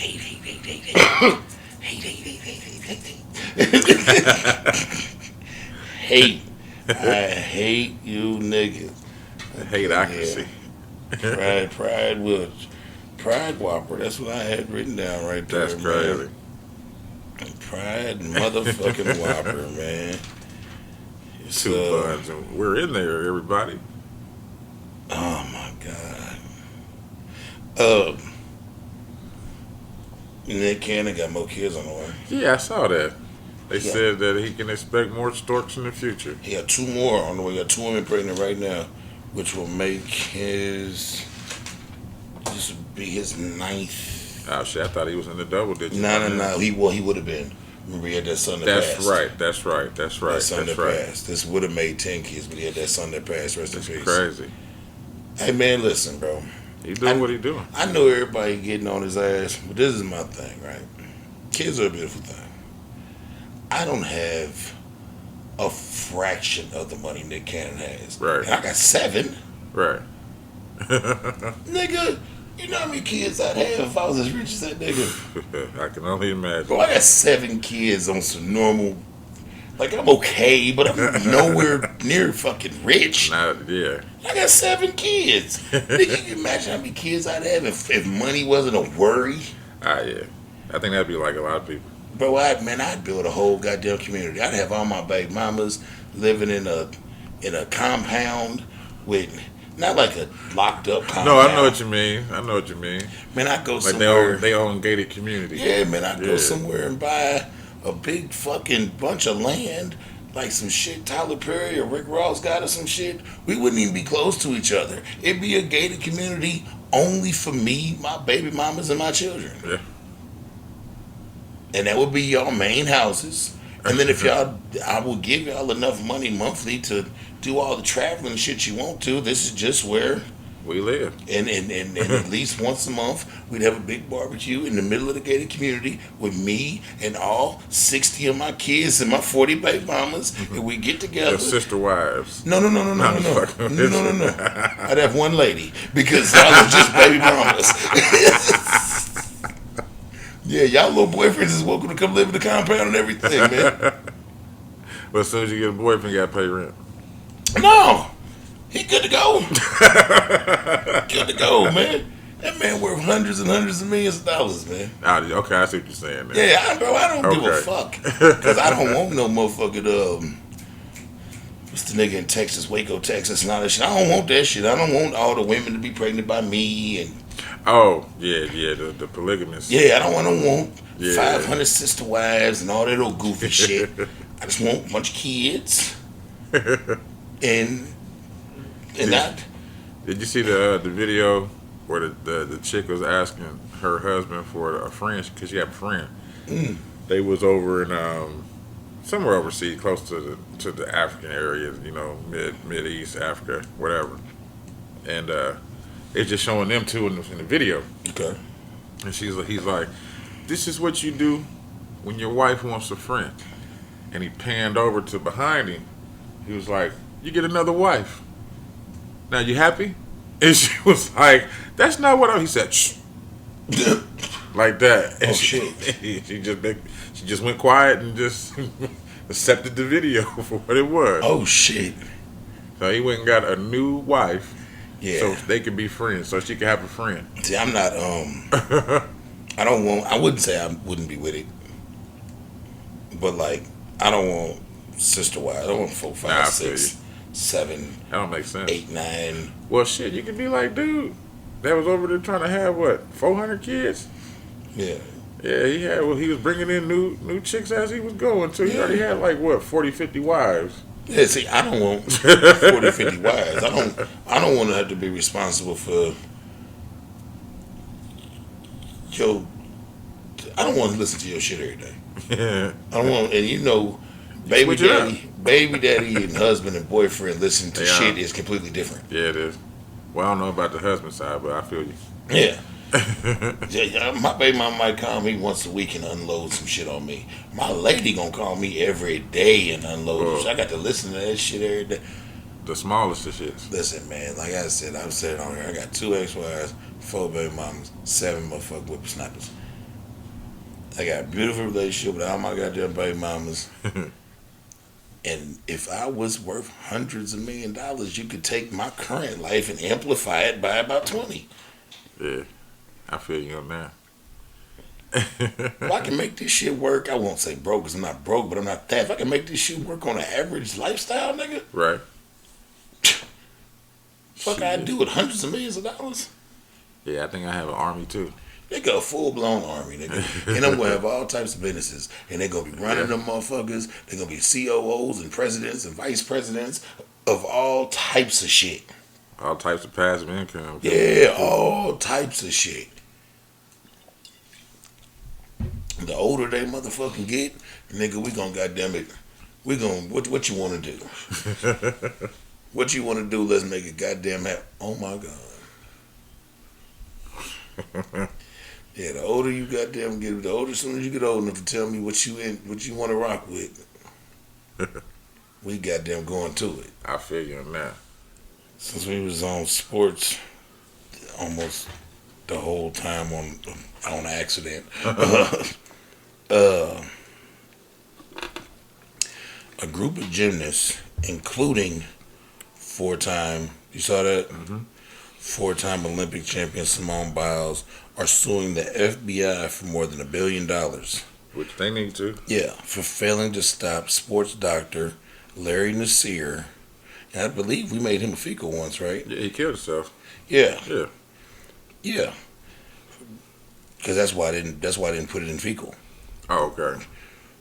Hate. I hate you niggas. Hateocracy. Pride Whopper. That's what I had written down right there. That's crazy. Man. Pride motherfucking Whopper, man. Two buns, and we're in there, everybody. Oh my God. Nick Cannon got more kids on the way. Yeah, I saw that. They said that he can expect more storks in the future. He got 2 more on the way. He got 2 women pregnant right now, which will make this would be his 9th. Oh shit! I thought he was in the double digits. No. He would have been. Remember, he had that son that passed. That's right. That son that passed. This would have made 10 kids, but he had that son that passed. Rest in peace. Crazy. Hey man, listen, bro. He doing what he doing. I know everybody getting on his ass, but this is my thing, right? Kids are a beautiful thing. I don't have a fraction of the money Nick Cannon has. Right. And I got 7. Right. Nigga, you know how many kids I'd have if I was as rich as that nigga? I can only imagine. Bro, I got 7 kids on some normal. Like, I'm okay, but I'm nowhere near fucking rich. Yeah. I got 7 kids. Nigga, you can imagine how many kids I'd have if money wasn't a worry? Yeah. I think that'd be like a lot of people. Bro, I'd build a whole goddamn community. I'd have all my baby mamas living in a compound with, not like a locked up compound. No, I know what you mean. Man, I'd go like somewhere. they own gated community. Yeah, man, I'd go somewhere and buy a big fucking bunch of land, like some shit Tyler Perry or Rick Ross got or some shit. We wouldn't even be close to each other. It'd be a gated community only for me, my baby mamas, and my children. Yeah. And that would be y'all main houses. And then I will give y'all enough money monthly to do all the traveling and shit you want to. This is just where we live. And at least once a month, we'd have a big barbecue in the middle of the gated community with me and all 60 of my kids and my 40 baby mamas. And we get together. Your sister wives. No. I'd have one lady because y'all are just baby mamas. Yeah, y'all little boyfriends is welcome to come live in the compound and everything, man. But as soon as you get a boyfriend, you got to pay rent. No. He good to go. Good to go, man. That man worth hundreds and hundreds of millions of dollars, man. Okay, I see what you're saying. Man. Yeah, I don't give a fuck. Because I don't want no motherfucking, what's the nigga in Texas, Waco, Texas, and all that shit. I don't want that shit. I don't want all the women to be pregnant by me and... Oh, yeah, the polygamous. Yeah, I don't want 500 sister wives and all that old goofy shit. I just want a bunch of kids. And that. Did you see the video where the chick was asking her husband for a friend, because she had a friend. They was over in somewhere overseas, close to the African area, Mid East Africa, whatever. And it's just showing them two in the video. Okay. And he's like, this is what you do when your wife wants a friend. And he panned over to behind him. He was like, you get another wife. Now you happy? And she was like, that's not what he said, shh. Like that. And she just went quiet and just accepted the video for what it was. Oh shit. So he went and got a new wife. Yeah. So they could be friends, so she could have a friend. See, I'm not, I wouldn't say I wouldn't be with it. But, like, I don't want sister wives. I don't want 4, 5, 6, 7. That don't make sense. 8, 9. Well, shit, you could be like, dude, that was over there trying to have, 400 kids? Yeah. Yeah, he was bringing in new chicks as he was going, so he already had, 40, 50 wives. Yeah, see, I don't want 40, 50 wives. I don't want to have to be responsible for I don't want to listen to your shit every day. Yeah. I don't want, and baby daddy and husband and boyfriend listening to shit is completely different. Yeah, it is. Well, I don't know about the husband side, but I feel you. Yeah. My baby mama might call me once a week and unload some shit on me. My lady gonna call me every day and unload. So I got to listen to that shit every day. The smallest of shits. Listen, man, like I said, I've said it on here. I got 2 ex-wives, 4 baby mamas, 7 motherfucking whippersnappers. I got a beautiful relationship with all my goddamn baby mamas. And if I was worth hundreds of $millions, you could take my current life and amplify it by about 20. Yeah. I feel you on that. If I can make this shit work, I won't say broke because I'm not broke, but I'm not that. If I can make this shit work on an average lifestyle, nigga. Right. Fuck, I do with hundreds of millions of dollars. Yeah, I think I have an army too. They got a full-blown army, nigga. And I'm going to have all types of businesses. And they're going to be running them motherfuckers. They're going to be COOs and presidents and vice presidents of all types of shit. All types of passive income. Yeah, all types of shit. The older they motherfucking get, nigga, we going to, goddamn it, we going to, what you want to do? What you want to do, let's make it goddamn happen. Oh, my God. Yeah, the older you goddamn get, the older, as soon as you get old enough to tell me what you want to rock with, we goddamn going to it. I feel you on that. Since we was on sports almost the whole time on accident, a group of gymnasts, including four-time, you saw that? Mm-hmm. Four-time Olympic champion Simone Biles, are suing the FBI for more than $1 billion. Which they need to. Yeah, for failing to stop sports doctor Larry Nassar. And I believe we made him a fecal once, right? Yeah, he killed himself. Yeah. Yeah. Yeah. Because that's why I didn't put it in fecal. Oh, okay.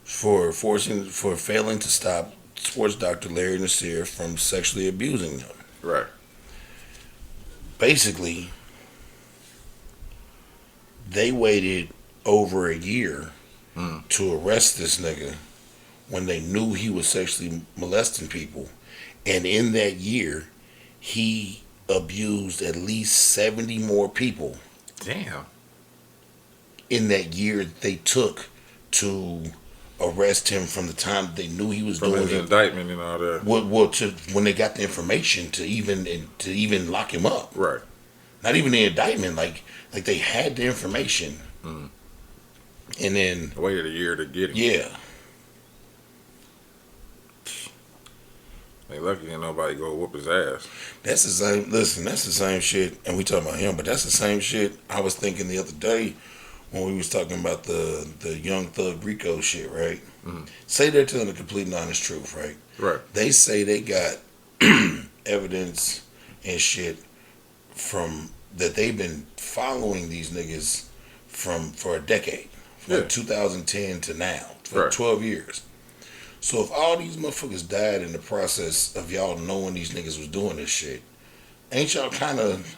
For failing to stop sports doctor Larry Nassar from sexually abusing them. Right. Basically, they waited over a year to arrest this nigga when they knew he was sexually molesting people. And in that year, he abused at least 70 more people. Damn. In that year they took to arrest him from the time they knew he was doing his indictment and all that. Well, when they got the information to even lock him up. Right. Not even the indictment, like they had the information, and then waited a year to get him. Yeah. They lucky ain't nobody go whoop his ass. That's the same. Listen, that's the same shit, and we talking about him, but that's the same shit I was thinking the other day when we was talking about the Young Thug Rico shit, right? Mm-hmm. Say they're telling the complete and honest truth, right? Right. They say they got evidence and shit from that they've been following these niggas for a decade, from 2010 to now, for 12 years. So if all these motherfuckers died in the process of y'all knowing these niggas was doing this shit, ain't y'all kind of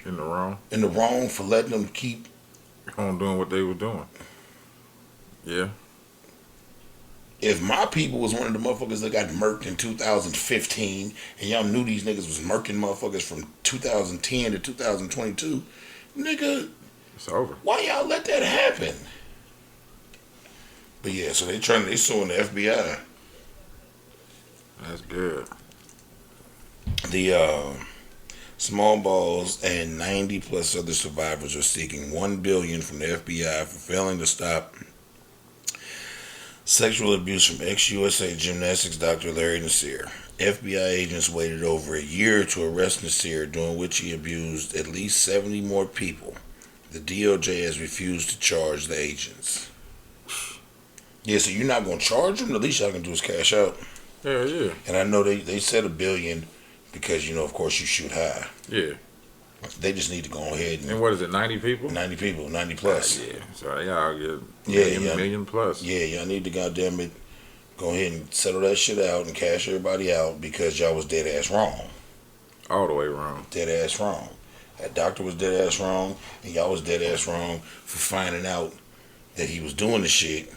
in the wrong? In the wrong for letting them keep on doing what they were doing. Yeah. If my people was one of the motherfuckers that got murked in 2015, and y'all knew these niggas was murking motherfuckers from 2010 to 2022, nigga, it's over. Why y'all let that happen? But yeah, so they suing the FBI. That's good. The Small Balls and 90 plus other survivors are seeking $1 billion from the FBI for failing to stop sexual abuse from ex-USA gymnastics doctor Larry Nassar. FBI agents waited over a year to arrest Nassar, during which he abused at least 70 more people. The DOJ has refused to charge the agents. Yeah, so you're not going to charge them? The least y'all can do is cash out. Yeah, yeah. And I know they said $1 billion because, of course, you shoot high. Yeah. They just need to go ahead and... And what is it, 90 people? 90 people, 90 plus. Yeah, so y'all get million plus. Yeah, y'all need to goddamn it go ahead and settle that shit out and cash everybody out because y'all was dead ass wrong. All the way wrong. Dead ass wrong. That doctor was dead ass wrong, and y'all was dead ass wrong for finding out that he was doing the shit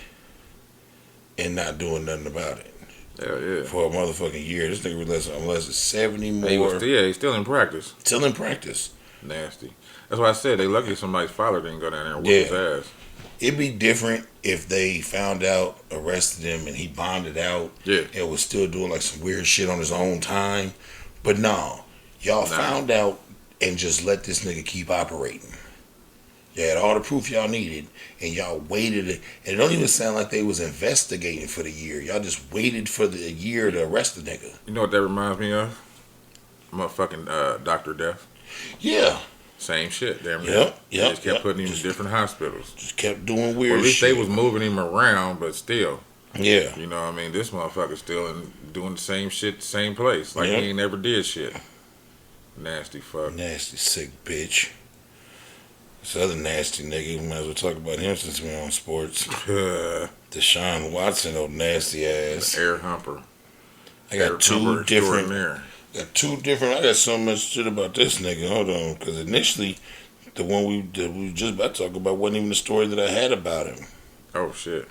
and not doing nothing about it. Hell yeah. For a motherfucking year. This nigga molested 70 more. He's still in practice. Still in practice. Nasty. That's why I said they lucky somebody's father didn't go down there and whoop his ass. It'd be different if they found out, arrested him, and he bonded out. Yeah. And was still doing like some weird shit on his own time. But no, y'all found out and just let this nigga keep operating. You had all the proof y'all needed, and y'all waited. And it don't even sound like they was investigating for the year. Y'all just waited for the year to arrest the nigga. You know what that reminds me of? Motherfucking Dr. Death. Yeah. Same shit, damn near. Yep. They just kept putting him in different hospitals. Just kept doing weird shit. At least they was moving him around, but still. Yeah. You know what I mean? This motherfucker's still doing the same shit, same place. Like he ain't never did shit. Nasty fuck. Nasty, sick bitch. This other nasty nigga, we might as well talk about him since we're on sports. Deshawn Watson, old nasty ass. Air humper. I got two different. I got so much shit about this nigga. Hold on, because initially, the one we were just about to talk about wasn't even the story that I had about him. Oh shit.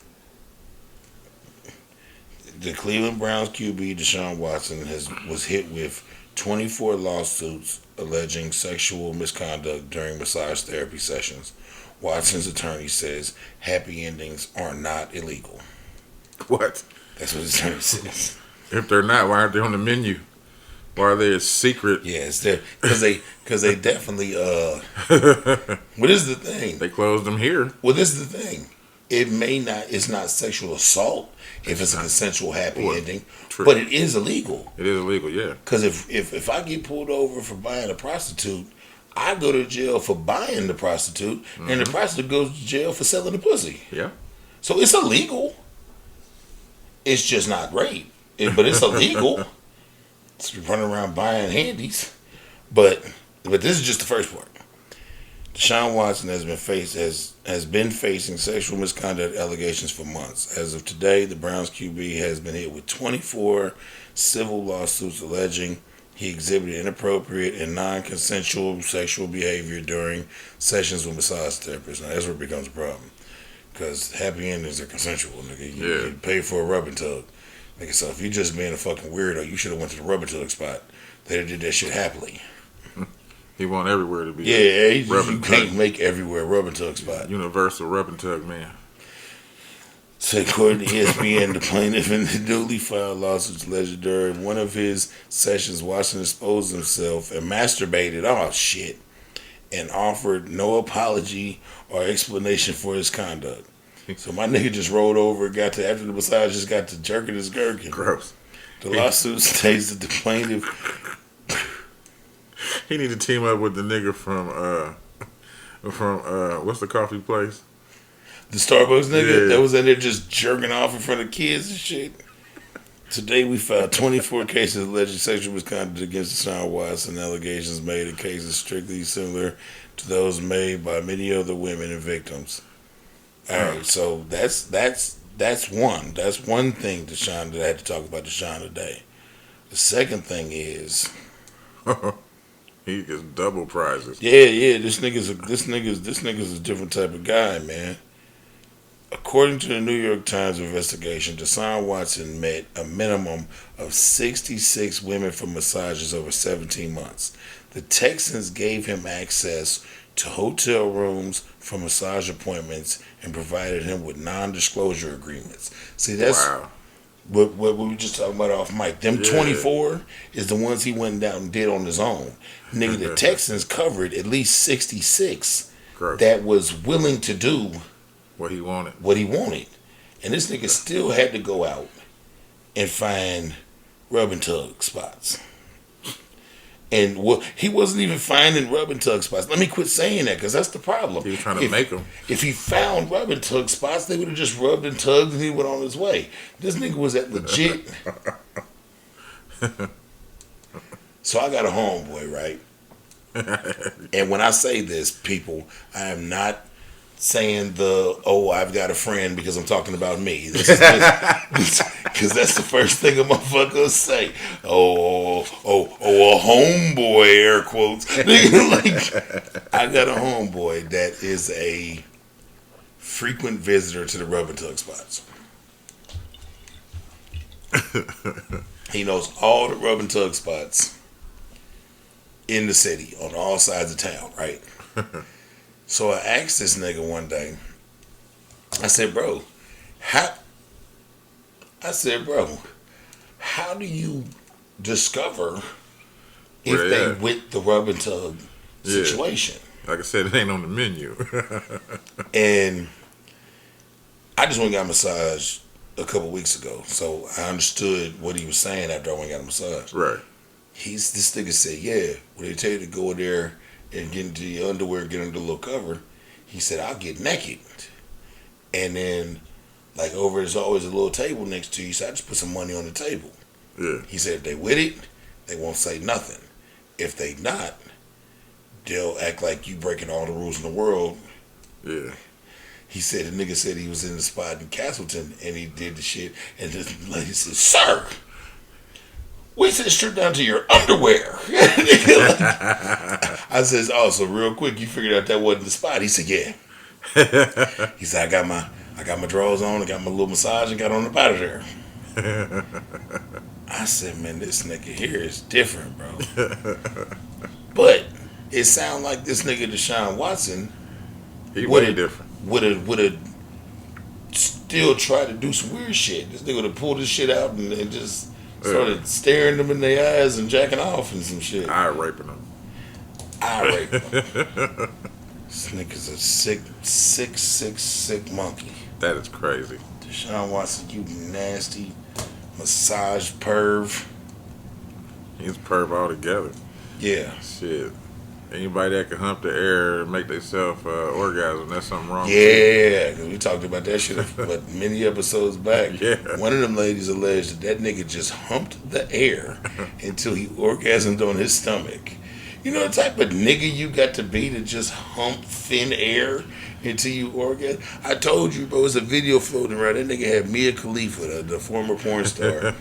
The Cleveland Browns QB Deshawn Watson was hit with 24 lawsuits alleging sexual misconduct during massage therapy sessions. Watson's attorney says happy endings are not illegal. What? That's what his attorney says. If they're not, why aren't they on the menu? Why are they a secret? Yeah, it's there because they definitely What is the thing? They closed them here. Well, this is the thing. It's not sexual assault if it's a consensual happy ending, but it is illegal. It is illegal, yeah. Because if I get pulled over for buying a prostitute, I go to jail for buying the prostitute, and the prostitute goes to jail for selling the pussy. Yeah. So it's illegal. It's just not rape, but it's illegal. It's running around buying handies, but this is just the first part. Deshawn Watson has been facing sexual misconduct allegations for months. As of today, the Browns QB has been hit with 24 civil lawsuits alleging he exhibited inappropriate and non-consensual sexual behavior during sessions with massage therapists. Now that's where it becomes a problem, because happy endings are consensual. Nigga, you pay for a rub and tug. Nigga, so if you just being a fucking weirdo, you should have went to the rub and tug spot. They did that shit happily. He want everywhere to be. Yeah, you can't make everywhere a rub and tug spot. Universal rub and tug man. So according to ESPN, the plaintiff in the newly filed lawsuits alleged during one of his sessions, Watson exposed himself and masturbated. Oh shit! And offered no apology or explanation for his conduct. So my nigga just rolled over, after the massage, just got to jerking his gherkin. Gross. The lawsuit states that the plaintiff. He need to team up with the nigga from what's the coffee place? The Starbucks nigga that was in there just jerking off in front of kids and shit. Today we filed 24 cases alleging sexual misconduct against Deshawn Watson. Allegations made in cases strictly similar to those made by many other women and victims. All right, so that's one. That's one thing, Deshawn, that I had to talk about Deshawn today. The second thing is he gets double prizes. Yeah. This nigga's a different type of guy, man. According to the New York Times investigation, Deshawn Watson met a minimum of 66 women for massages over 17 months. The Texans gave him access to hotel rooms for massage appointments and provided him with non-disclosure agreements. See, that's what we were just talking about off mic. Them 24 is the ones he went down and did on his own. Nigga, the Texans covered at least 66 that was willing to do what he wanted. And this nigga still had to go out and find rub and tug spots. And he wasn't even finding rub and tug spots. Let me quit saying that, because that's the problem. He was trying to make them. If he found rub and tug spots, they would have just rubbed and tugged and he went on his way. This nigga was at legit. So I got a homeboy, right? And when I say this, people, I am not saying I've got a friend because I'm talking about me. Because that's the first thing a motherfucker will say. A homeboy, air quotes. Like, I got a homeboy that is a frequent visitor to the rub and tug spots. He knows all the rub and tug spots in the city on all sides of town, right? So I asked this nigga one day, I said, bro, how do you discover if they with the rub and tug situation? Like I said, it ain't on the menu. And I just went and got a massage a couple weeks ago, so I understood what he was saying after I went and got a massage. Right. This nigga said, yeah, well, they tell you to go in there and get into your underwear, get under the little cover. He said, I'll get naked. And then, like, there's always a little table next to you, so I just put some money on the table. Yeah. He said, if they with it, they won't say nothing. If they not, they'll act like you breaking all the rules in the world. Yeah. He said, the nigga said he was in the spot in Castleton, and he did the shit, and the lady said, sir, we said strip down to your underwear. I says, oh, so real quick, you figured out that wasn't the spot? He said, yeah. He said, I got my drawers on, I got my little massage, and got on up out of there. I said, man, this nigga here is different, bro. But it sound like this nigga Deshawn Watson, he way different. Would have still tried to do some weird shit. This nigga would have pulled his shit out and just started staring them in their eyes and jacking off and some shit. I raping them. This nigga's a sick monkey. That is crazy. Deshaun Watson, you nasty massage perv. He's perv altogether. Yeah. Shit. Anybody that can hump the air and make themselves orgasm, that's something wrong. Yeah, because we talked about that shit but many episodes back. Yeah. One of them ladies alleged that nigga just humped the air until he orgasmed on his stomach. You know the type of nigga you got to be to just hump thin air until you orgasm? I told you, bro, it's a video floating around. That nigga had Mia Khalifa, the former porn star,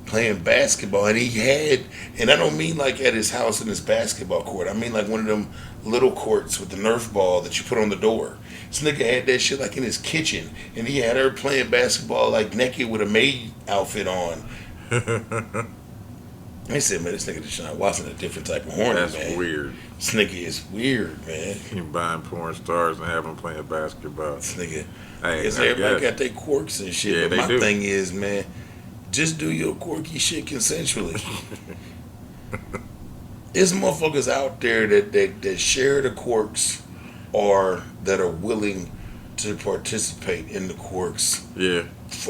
playing basketball. And he had, and I don't mean like at his house in his basketball court. I mean like one of them little courts with the Nerf ball that you put on the door. This nigga had that shit like in his kitchen. And he had her playing basketball like naked with a maid outfit on. They said, man, this nigga Deshaun Watson a different type of horny, That's man. That's weird. This nigga is weird, man. You buying porn stars and having them playing basketball. This nigga, hey, I guess everybody got their quirks and shit. Yeah, but my do. thing is, man, just do your quirky shit consensually. There's motherfuckers out there that share the quirks or that are willing to participate in the quirks. Yeah.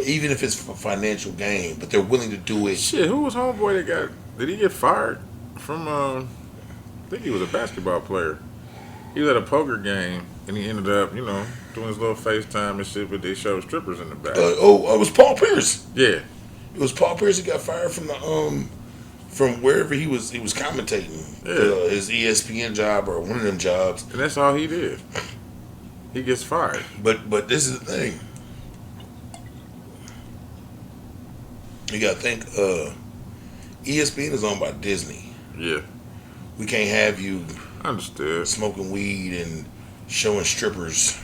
Even if it's for financial gain, but they're willing to do it. Shit, who was homeboy that got... Did he get fired from... I think he was a basketball player. He was at a poker game, and he ended up, doing his little FaceTime and shit, but they showed strippers in the back. It was Paul Pierce. Yeah. It was Paul Pierce that got fired from the from wherever he was commentating. Yeah. His ESPN job or one of them jobs. And that's all he did. He gets fired. But this is the thing. You gotta think, ESPN is owned by Disney. Yeah. We can't have you Understood. smoking weed and showing strippers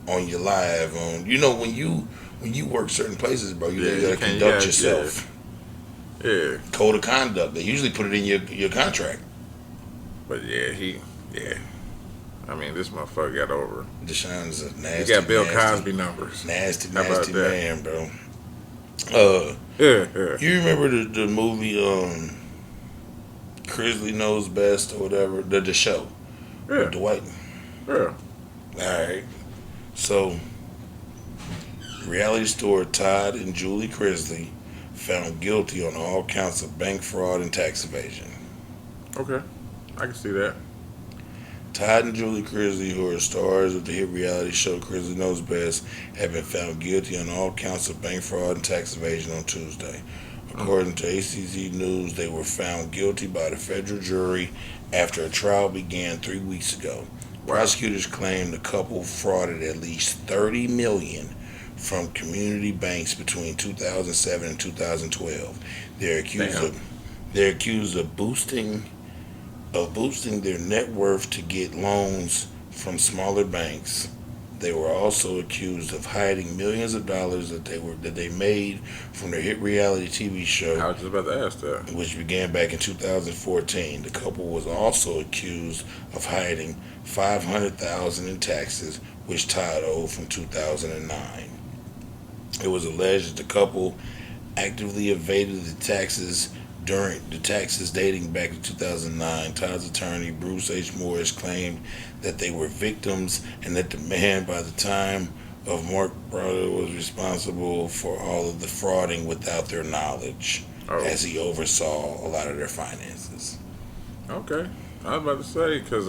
on your live on. When you work certain places, bro, you gotta conduct yourself. Yeah. Code of conduct. They usually put it in your contract. But yeah, I mean, this motherfucker got over. Deshaun's a nasty. He got Bill Cosby numbers. Nasty that? Man, bro. Yeah. You remember the movie Crisley Knows Best or whatever, the show? Yeah. With Dwight. Yeah. Alright. So reality star Todd and Julie Crisley found guilty on all counts of bank fraud and tax evasion. Okay. I can see that. Todd and Julie Crisley, who are stars of the hit reality show Crisley Knows Best, have been found guilty on all counts of bank fraud and tax evasion on Tuesday. According to ACZ News, they were found guilty by the federal jury after a trial began 3 weeks ago. Prosecutors claim the couple frauded at least $30 million from community banks between 2007 and 2012. They're accused of boosting their net worth to get loans from smaller banks. They were also accused of hiding millions of dollars that they made from their hit reality TV show. I was just about to ask that. Which began back in 2014. The couple was also accused of hiding $500,000 in taxes, which Todd owed from 2009. It was alleged that the couple actively evaded the taxes dating back to 2009. Todd's attorney, Bruce H. Morris, claimed that they were victims and that the man, by the time of Mark Brother, was responsible for all of the frauding without their knowledge, as he oversaw a lot of their finances. Okay. I was about to say because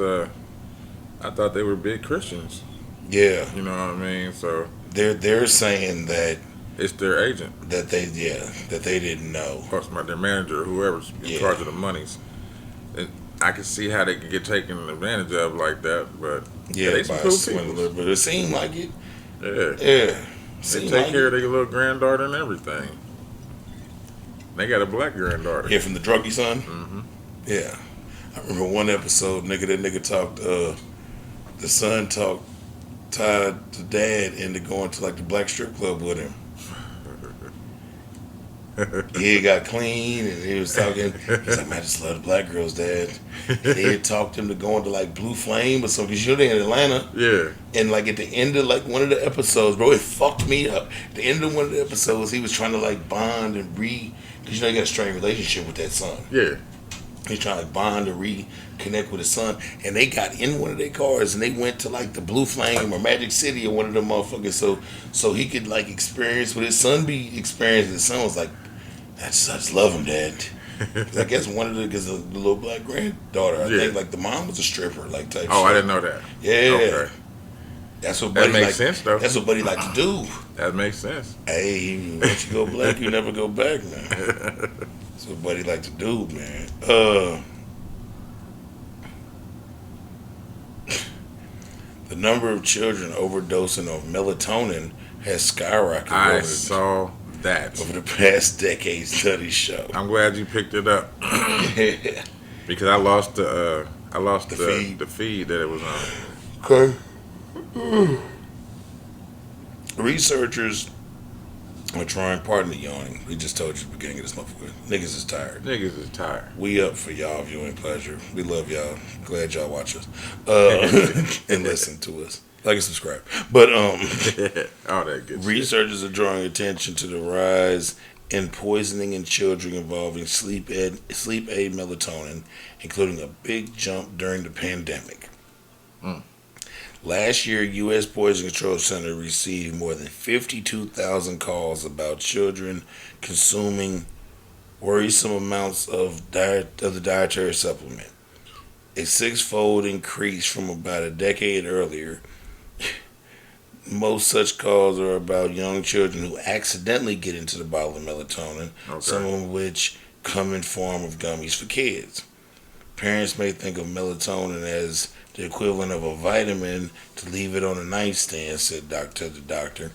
I thought they were big Christians. Yeah, You know what I mean? So they're saying that it's their agent, that they didn't know. or their manager, whoever's in charge of the monies. And I can see how they could get taken advantage of like that, but Yeah, they some by a cool swindler, people. but it seemed like it. Yeah, Yeah, they take care of their little granddaughter and everything. They got a black granddaughter. Yeah, from the druggy son. Mm-hmm. Yeah, I remember one episode. That nigga talked. The son tied the dad into going to like the black strip club with him. He got clean and he was talking. He's like, man, I just love the black girls, Dad. They had talked him to going to like Blue Flame or something. Because you know they're in Atlanta. Yeah. And like at the end of like one of the episodes, bro, it fucked me up. At the end of one of the episodes, he was trying to like bond and because you know he got a strained relationship with that son. Yeah. He's trying to bond and reconnect with his son. And they got in one of their cars and they went to like the Blue Flame or Magic City or one of them motherfuckers so he could like experience what his son be experiencing. His son was like, I just love him, Dad. 'Cause I guess because of the little black granddaughter. I think like the mom was a stripper, like type. Oh, shit. I didn't know that. Yeah. Okay. That's what Buddy makes sense though. That's what Buddy like to do. That makes sense. Hey, once you go black, you never go back, man. That's what Buddy like to do, man. The number of children overdosing of melatonin has skyrocketed. I saw that over the past decade. Studies show. I'm glad you picked it up because I lost the feed that it was on. Okay. Researchers are trying. Pardon the yawning. We just told you at the beginning of this motherfucker. Niggas is tired. Niggas is tired. We up for y'all viewing pleasure. We love y'all. Glad y'all watch us and listen to us. Like and subscribe. But all that good researchers are drawing attention to the rise in poisoning in children involving sleep aid melatonin, including a big jump during the pandemic. Last year, U.S. Poison Control Center received more than 52,000 calls about children consuming worrisome amounts of the dietary supplement, a six-fold increase from about a decade earlier. Most such calls are about young children who accidentally get into the bottle of melatonin, some of which come in form of gummies for kids. Parents may think of melatonin as the equivalent of a vitamin to leave it on a nightstand, said the doctor.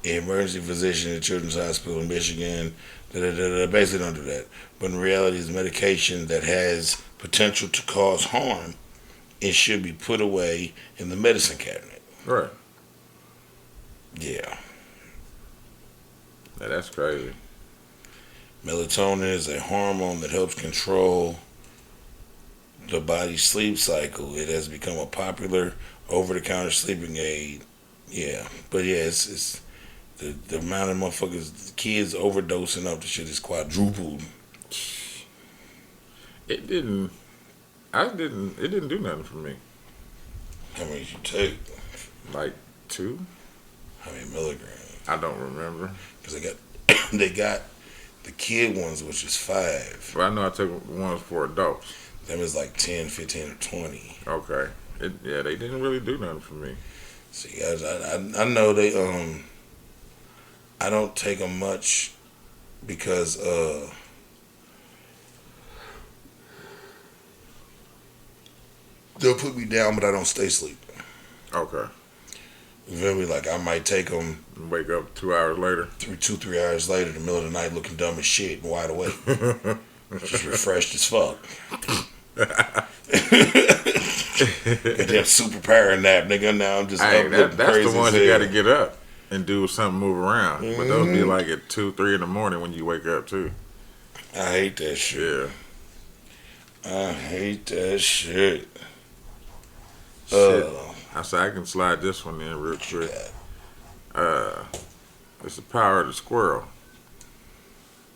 An emergency physician at Children's Hospital in Michigan. Basically don't do that. But in reality, it's medication that has potential to cause harm. It should be put away in the medicine cabinet. Right. Yeah. Now that's crazy. Melatonin is a hormone that helps control the body's sleep cycle. It has become a popular over-the-counter sleeping aid. Yeah. But yeah, it's the amount of motherfuckers, kids overdosing off the shit is quadrupled. It didn't do nothing for me. How many did you take? Like 2? How many milligrams? I don't remember. Because they got the kid ones, which is 5. Well, I know I took ones for adults. Them is like 10, 15, or 20. Okay. They didn't really do nothing for me. See, guys, I know they I don't take them much because they'll put me down, but I don't stay sleeping. Okay. You feel me? Like I might take them. Wake up 2 hours later. 3 hours later, in the middle of the night, looking dumb as shit and wide awake. Just refreshed as fuck. Goddamn superpower nap, nigga. Now I'm just up that's crazy the ones as you hell. got to get up and do something, move around. But those be like at 2, 3 in the morning when you wake up too. I hate that shit. Yeah. I hate that shit. I said I can slide this one in real quick. It's the power of the squirrel.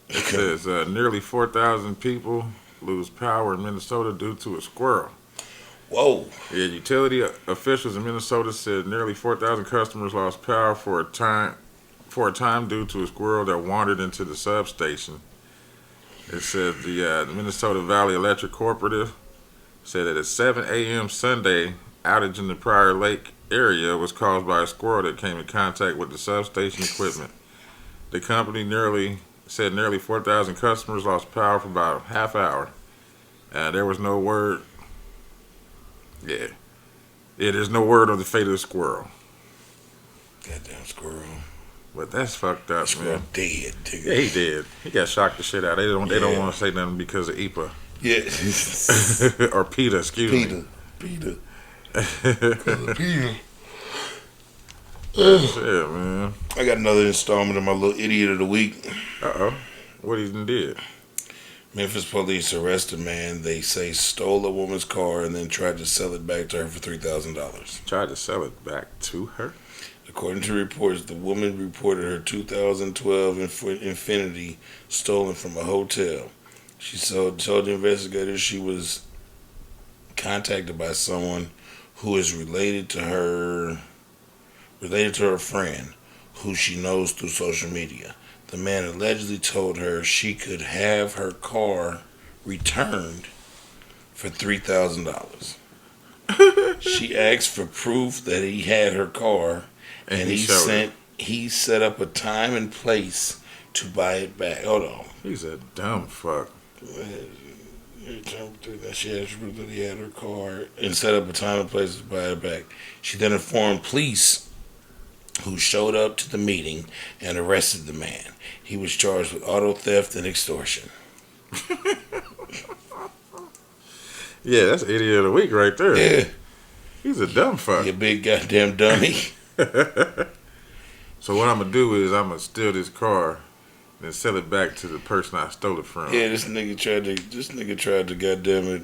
It says nearly 4,000 people lose power in Minnesota due to a squirrel. Whoa. Yeah, utility officials in Minnesota said nearly 4,000 customers lost power for a time due to a squirrel that wandered into the substation. It said the Minnesota Valley Electric Cooperative said that a 7 a.m. Sunday outage in the Prior Lake area was caused by a squirrel that came in contact with the substation equipment. The company nearly 4,000 customers lost power for about a half hour. There was no word. Yeah, there's no word on the fate of the squirrel. Goddamn squirrel. But that's fucked up, squirrel man. Dead, dude. Yeah, he did. He got shocked the shit out. They don't want to say nothing because of EPA. Yeah. Or PETA, excuse me. PETA. Yeah, man. I got another installment of my little idiot of the week. What he did? Memphis police arrest a man they say stole a woman's car and then tried to sell it back to her for $3,000. Tried to sell it back to her? According to reports, the woman reported her 2012 Infiniti stolen from a hotel. She told the investigators she was contacted by someone who is related to her friend, who she knows through social media. The man allegedly told her she could have her car returned for $3,000. She asked for proof that he had her car, and he set up a time and place to buy it back. Hold on. He's a dumb fuck. She asked proof that he had her car and set up a time and place to buy it back. She then informed police, who showed up to the meeting and arrested the man. He was charged with auto theft and extortion. Yeah, that's idiot of the week right there. Yeah. He's a dumb fuck. You big goddamn dummy. So what I'm going to do is I'm going to steal this car and sell it back to the person I stole it from. Yeah, this nigga tried to goddamn it.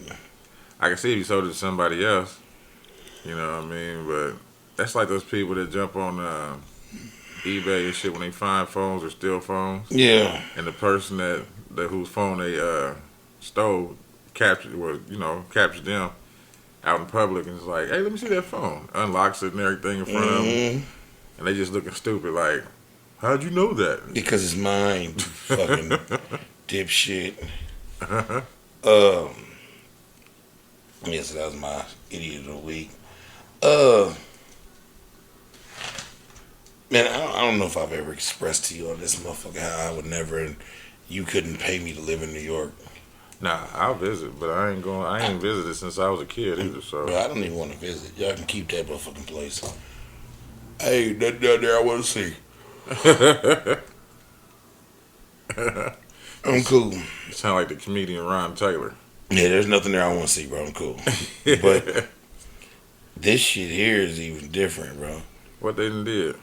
I can see if he sold it to somebody else. You know what I mean? But that's like those people that jump on eBay and shit when they find phones or steal phones. Yeah. And the person that whose phone they stole captured them out in public and it's like, hey, let me see that phone. Unlocks it and everything in front of them. And they just looking stupid like, how'd you know that? Because it's mine, fucking dipshit. Yeah, so that was my idiot of the week. Man, I don't know if I've ever expressed to you on this motherfucker how I would never, and you couldn't pay me to live in New York. Nah, I'll visit, but I ain't visited since I was a kid either, so. Bro, I don't even want to visit. Y'all can keep that motherfucking place. Hey, nothing down there I want to see. I'm cool. You sound like the comedian Ron Taylor. Yeah, there's nothing there I want to see, bro. I'm cool. But this shit here is even different, bro. What they done did?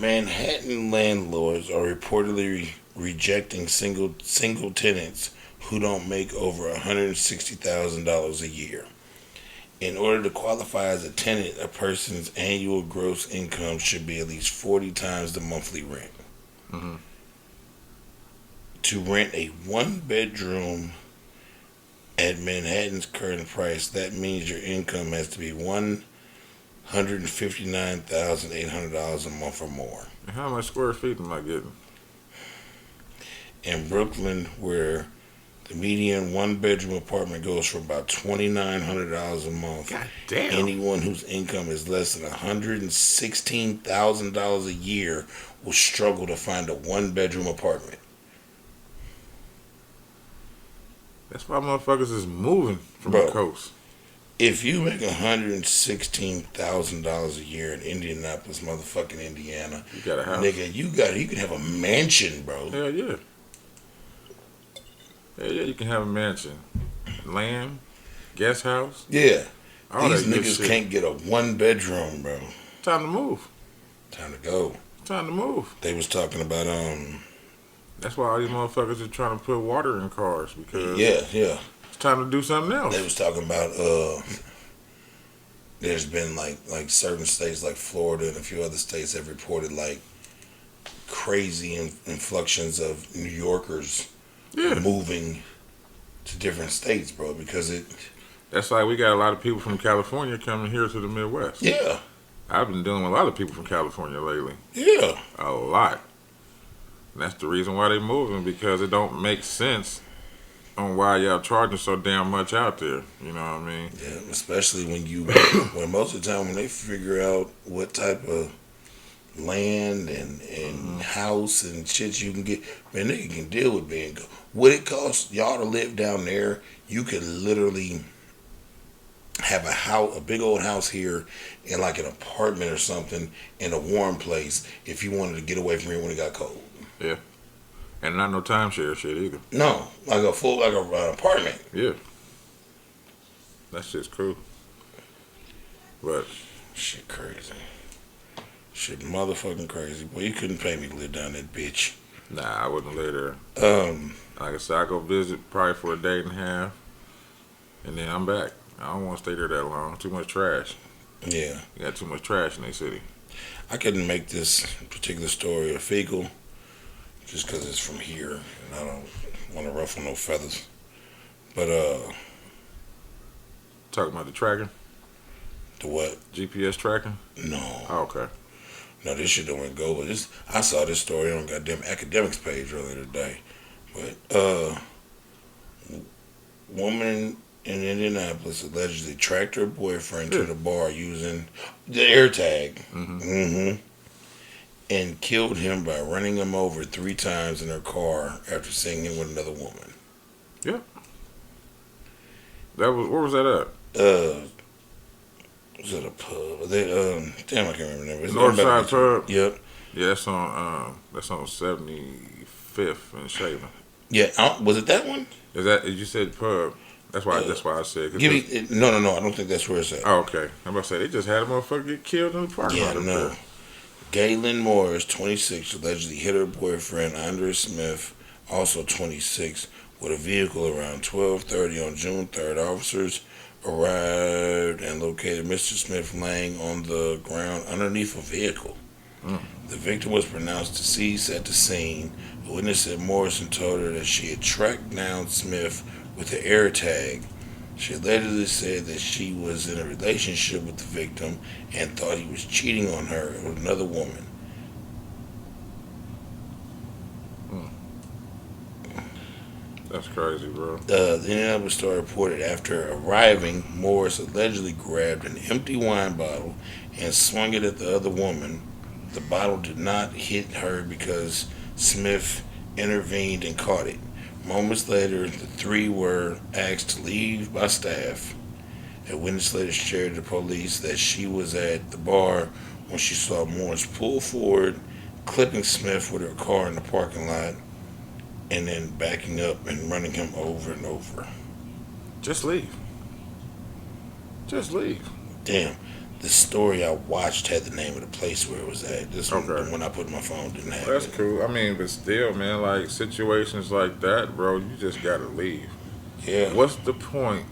Manhattan landlords are reportedly rejecting single tenants who don't make over $160,000 a year. In order to qualify as a tenant, a person's annual gross income should be at least 40 times the monthly rent. Mm-hmm. To rent a one-bedroom at Manhattan's current price, that means your income has to be $159,800 a month or more. And how much square feet am I getting? In Brooklyn, where the median one-bedroom apartment goes for about $2,900 a month. God damn. Anyone whose income is less than $116,000 a year will struggle to find a one-bedroom apartment. That's why motherfuckers is moving from the coast. If you make $116,000 a year in Indianapolis, motherfucking Indiana, you got a house, nigga. You can have a mansion, bro. Hell yeah. Hell yeah, you can have a mansion, land, guest house. Yeah, these niggas can't get a one bedroom, bro. Time to move. Time to go. Time to move. They was talking about That's why all these motherfuckers are trying to put water in cars because yeah. It's time to do something else. They was talking about there's been like certain states like Florida and a few other states have reported like crazy influxes of New Yorkers moving to different states, bro, because that's like we got a lot of people from California coming here to the Midwest. Yeah. I've been dealing with a lot of people from California lately. Yeah. A lot. And that's the reason why they're moving, because it don't make sense on why y'all charging so damn much out there. You know what I mean? Yeah, especially when most of the time when they figure out what type of land and house and shit you can get, man, they can deal with being. What it costs y'all to live down there, you could literally have a big old house here, in like an apartment or something in a warm place if you wanted to get away from here when it got cold. Yeah. And not no timeshare shit either. No, like an apartment. Yeah. That shit's cool. But shit crazy. Shit motherfucking crazy. Boy, you couldn't pay me to live down that bitch. Nah, I wouldn't live there. Like I said, I go visit probably for a day and a half, and then I'm back. I don't want to stay there that long. Too much trash. Yeah. You got too much trash in the city. I couldn't make this particular story a fecal just because it's from here, and I don't want to ruffle no feathers. But, talking about the tracking? The what? GPS tracking? No. Oh, okay. No, this shit don't go. But I saw this story on goddamn academics page earlier today. But woman in Indianapolis allegedly tracked her boyfriend to the bar using the AirTag, and killed him by running him over 3 times in her car after seeing him with another woman. Yeah. Where was that at? Was it a pub? Damn, I can't remember. Northside Pub. Yep. Yeah, that's on 75th and Shaven. Yeah, was it that one? Is that? You said pub. That's why I said. No. I don't think that's where it's at. Oh, okay. I'm about to say they just had a motherfucker get killed in the parking lot. Yeah, no. Galen Morris, 26, allegedly hit her boyfriend Andre Smith, also 26, with a vehicle around 12:30 on June 3rd. Officers arrived and located Mr. Smith laying on the ground underneath a vehicle. The victim was pronounced deceased at the scene. A witness said Morrison told her that she had tracked down Smith with the AirTag. She allegedly said that she was in a relationship with the victim and thought he was cheating on her with another woman. That's crazy, bro. The Indianapolis Star reported after arriving, Morris allegedly grabbed an empty wine bottle and swung it at the other woman. The bottle did not hit her because Smith intervened and caught it. Moments later, the 3 were asked to leave by staff. A witness later shared with the police that she was at the bar when she saw Morris pull forward, clipping Smith with her car in the parking lot, and then backing up and running him over and over. Just leave. Just leave. Damn. The story I watched had the name of the place where it was at. This one, the one I put in my phone, didn't have That's it. cool. I mean, but still, man, like, situations like that, bro, you just gotta leave. Yeah. What's the point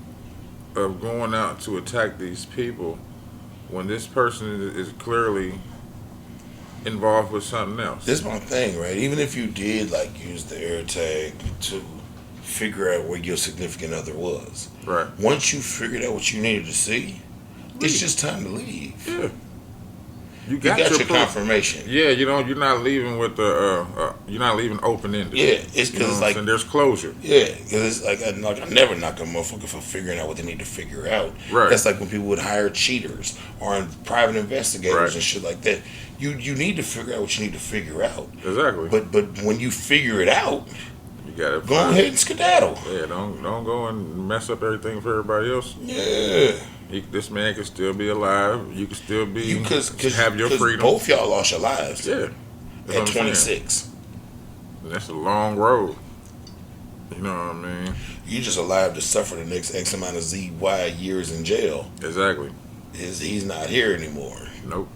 of going out to attack these people when this person is clearly involved with something else? This is my thing, right? Even if you did, like, use the AirTag to figure out where your significant other was. Right. Once you figured out what you needed to see, it's just time to leave. Yeah. You got your confirmation. Yeah, you're not leaving with you're not leaving open ended. Yeah, it's because it's like, and there's closure. Yeah, because it's like I never knock a motherfucker for figuring out what they need to figure out. Right. That's like when people would hire cheaters or private investigators and shit like that. You need to figure out what you need to figure out. Exactly. But when you figure it out, you gotta go ahead and skedaddle. Yeah, don't go and mess up everything for everybody else. Yeah. This man can still be alive. You can still be have your freedom. Both y'all lost your lives. Yeah. At 26. And that's a long road. You know what I mean? You just alive to suffer the next X amount of ZY years in jail. Exactly. He's not here anymore. Nope.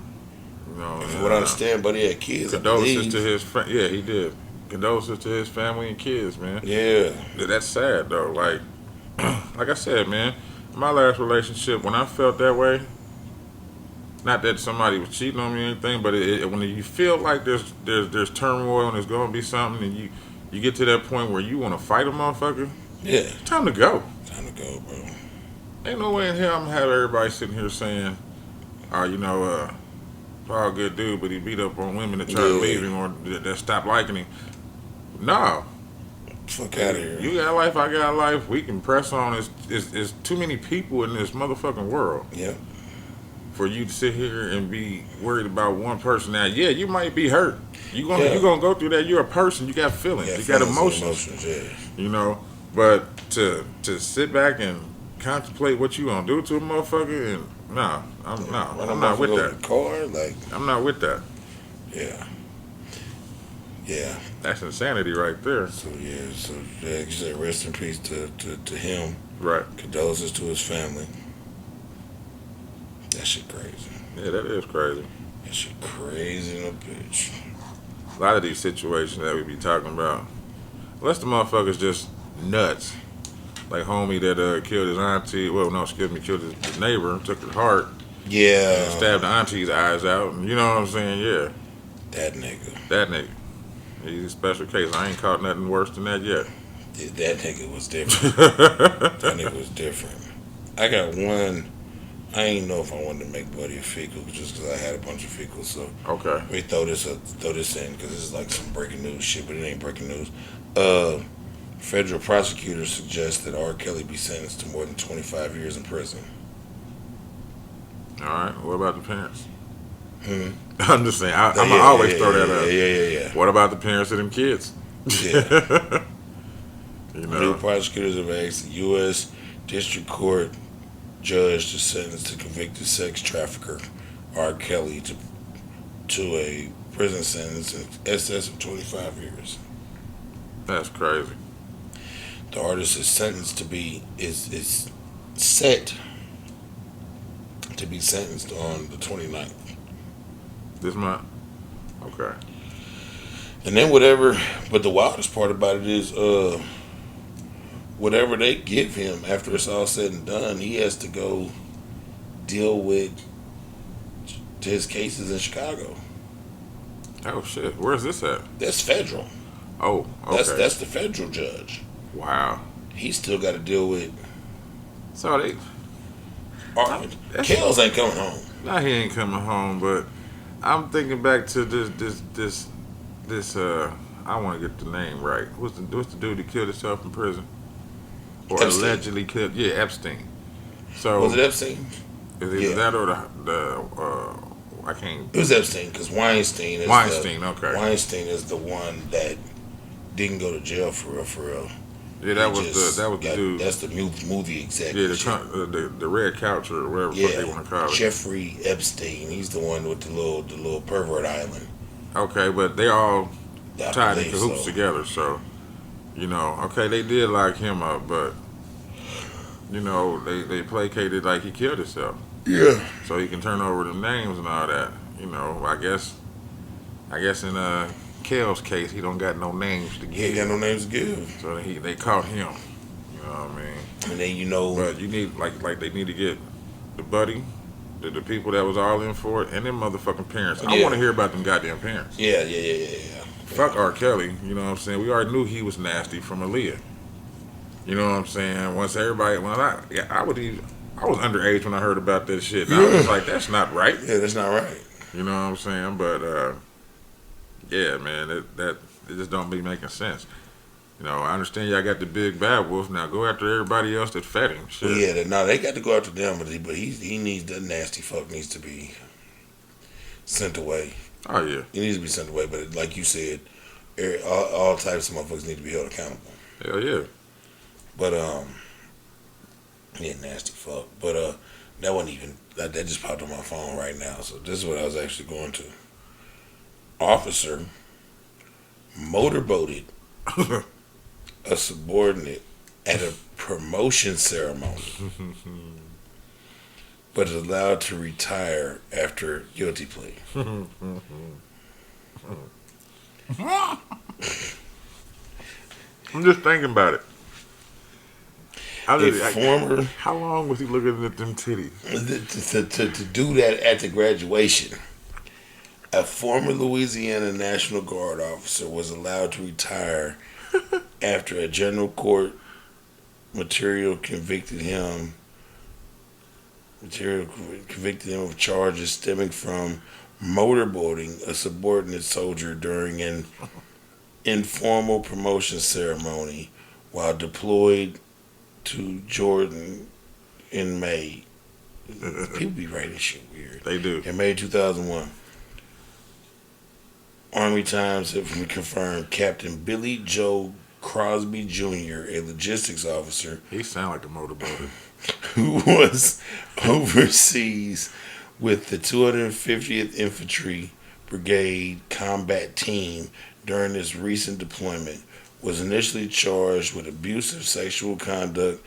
If you would understand, but he had kids. Condolences to his yeah, he did. Condolences to his family and kids, man. Yeah. That's sad though. Like I said, man. My last relationship, when I felt that way, not that somebody was cheating on me or anything, but when you feel like there's turmoil and there's going to be something, and you get to that point where you want to fight a motherfucker, it's time to go. Time to go, bro. Ain't no way in hell I'm going to have everybody sitting here saying, Paul a good dude, but he beat up on women that try to leave him or that stop liking him. No. Fuck out of here. You got a life, I got a life. We can press on. It's too many people in this motherfucking world. Yeah. For you to sit here and be worried about one person. Now, yeah, you might be hurt. You gonna go through that. You're a person. You got feelings. You got emotions. Yeah. You know, but to sit back and contemplate what you gonna do to a motherfucker, and I'm not with that. Car, like, I'm not with that. Yeah. Yeah. That's insanity right there. So you said rest in peace to him. Right. Condolences to his family. That shit crazy. Yeah, that is crazy. That shit crazy in a bitch. A lot of these situations that we be talking about, unless the motherfucker's just nuts. Like homie that killed his auntie. Well, no, excuse me, killed his neighbor, took her heart. Yeah. And stabbed the auntie's eyes out. And you know what I'm saying? Yeah. That nigga. He's a special case. I ain't caught nothing worse than that yet. Yeah, that nigga was different. That nigga was different. I got one. I ain't know if I wanted to make Buddy a fecal just because I had a bunch of fecals. So okay, we throw this in because this is like some breaking news shit, but it ain't breaking news. Federal prosecutors suggest that R. Kelly be sentenced to more than 25 years in prison. All right. What about the parents? I'm just saying. I'm gonna always throw that up. Yeah. What about the parents of them kids? Yeah. You know, federal prosecutors have asked the U.S. District Court judge to sentence the convicted sex trafficker R. Kelly to a prison sentence in excess of 25 years. That's crazy. The artist is sentenced to be is set to be sentenced on the 29th. This month? Okay. And then whatever, but the wildest part about it is whatever they give him after it's all said and done, he has to go deal with his cases in Chicago. Oh shit! Where's this at? That's federal. Oh, okay. That's the federal judge. Wow. He still got to deal with. So they. Kels ain't coming home. Nah, he ain't coming home. But I'm thinking back to this. I want to get the name right. What's the dude that killed himself in prison? Or Epstein. Allegedly killed? Yeah, Epstein. So was it Epstein? Is that or the I can't. It was Epstein because Weinstein. Okay. Weinstein is the one that didn't go to jail for real. Yeah, that was the dude. That's the movie executive. Yeah, the red couch or whatever they want to call it. Jeffrey Epstein. He's the one with the little pervert island. Okay, but they all tied in cahoots together. So, you know, okay, they did lock him up, but you know, they placated like he killed himself. Yeah. So he can turn over the names and all that. You know, I guess in Kel's case, he don't got no names to give. He ain't got no names to give. So they caught him. You know what I mean? And then But you need like they need to get the buddy, the people that was all in for it, and them motherfucking parents. I want to hear about them goddamn parents. Yeah. Fuck R. Kelly. You know what I'm saying? We already knew he was nasty from Aaliyah. You know what I'm saying? Once everybody, I was underage when I heard about that shit. And I was like, that's not right. Yeah, that's not right. You know what I'm saying? But yeah, man, it just don't be making sense. You know, I understand y'all got the big bad wolf. Now go after everybody else that fed him. Shit. Yeah, they got to go after them, but he needs, that nasty fuck needs to be sent away. Oh yeah, he needs to be sent away. But like you said, all types of motherfuckers need to be held accountable. Hell yeah. But yeah, nasty fuck. But that wasn't even that just popped on my phone right now. So this is what I was actually going to. Officer motorboated a subordinate at a promotion ceremony, but is allowed to retire after guilty plea. I'm just thinking about it. How long was he looking at them titties? To do that at the graduation, a former Louisiana National Guard officer was allowed to retire after a general court material convicted him of charges stemming from motorboating a subordinate soldier during an informal promotion ceremony while deployed to Jordan in May. People be writing shit weird. They do. In May 2001. Army Times have confirmed Captain Billy Joe Crosby Jr., a logistics officer. He sound like a motorboater. Who was overseas with the 250th Infantry Brigade combat team during this recent deployment, was initially charged with abusive sexual conduct,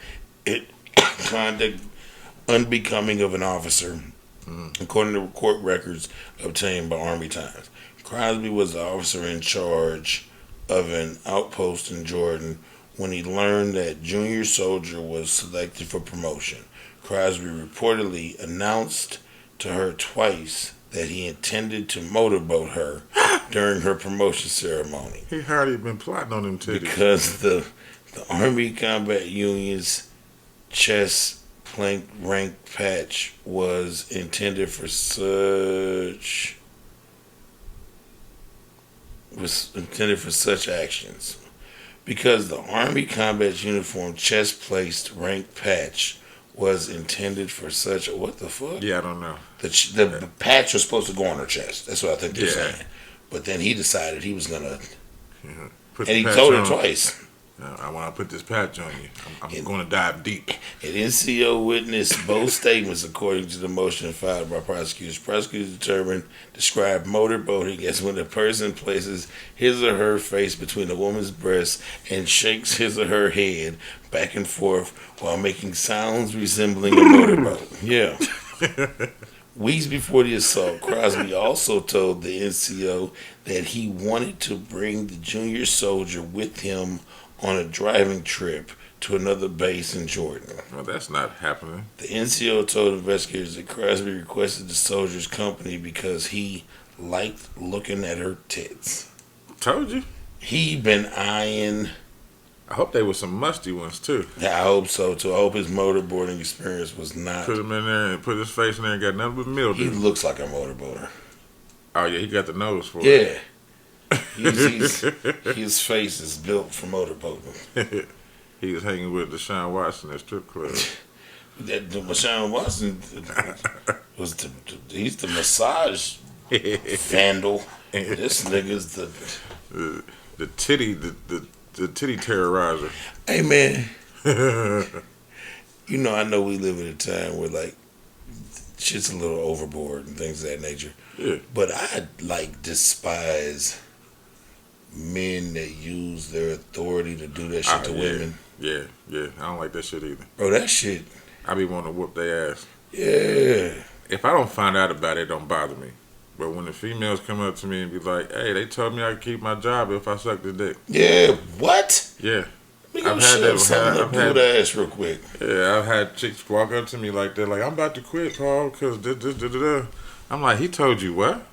conduct unbecoming of an officer, according to court records obtained by Army Times. Crosby was the officer in charge of an outpost in Jordan when he learned that junior soldier was selected for promotion. Crosby reportedly announced to her twice that he intended to motorboat her during her promotion ceremony. He already been plotting on them titties. Because the Army Combat Union's chest plank rank patch was intended for such actions. Because the Army Combat Uniform chest placed rank patch was intended for such. What the fuck? Yeah, I don't know. The patch was supposed to go on her chest. That's what I think they're saying. But then he decided he was gonna, and he told her twice. I want to put this patch on you. I'm going to dive deep. An NCO witnessed both statements according to the motion filed by prosecutors. Prosecutors described motorboating as when a person places his or her face between a woman's breasts and shakes his or her head back and forth while making sounds resembling a motorboat. Yeah. Weeks before the assault, Crosby also told the NCO that he wanted to bring the junior soldier with him on a driving trip to another base in Jordan. Well, that's not happening. The NCO told investigators that Crosby requested the soldier's company because he liked looking at her tits. Told you. He been eyeing. I hope they were some musty ones too. I hope so too. I hope his motorboarding experience was not. Put him in there and put his face in there and got nothing but mildew. He looks like a motorboater. Oh yeah, he got the nose for it. Yeah. His face is built for motorboating. He was hanging with Deshawn Watson at strip club. Deshawn Watson was he's the massage vandal. This nigga's the titty terrorizer. Hey man, I know we live in a time where like shit's a little overboard and things of that nature. Yeah. But I despise men that use their authority to do that shit to women. Yeah. I don't like that shit either. Bro, that shit. I be wanting to whoop their ass. Yeah. If I don't find out about it, it don't bother me. But when the females come up to me and be like, hey, they told me I could keep my job if I suck the dick. Yeah, what? Yeah. I've had ass real quick. Yeah, I've had chicks walk up to me like that, like, I'm about to quit, Paul, because this. I'm like, he told you what?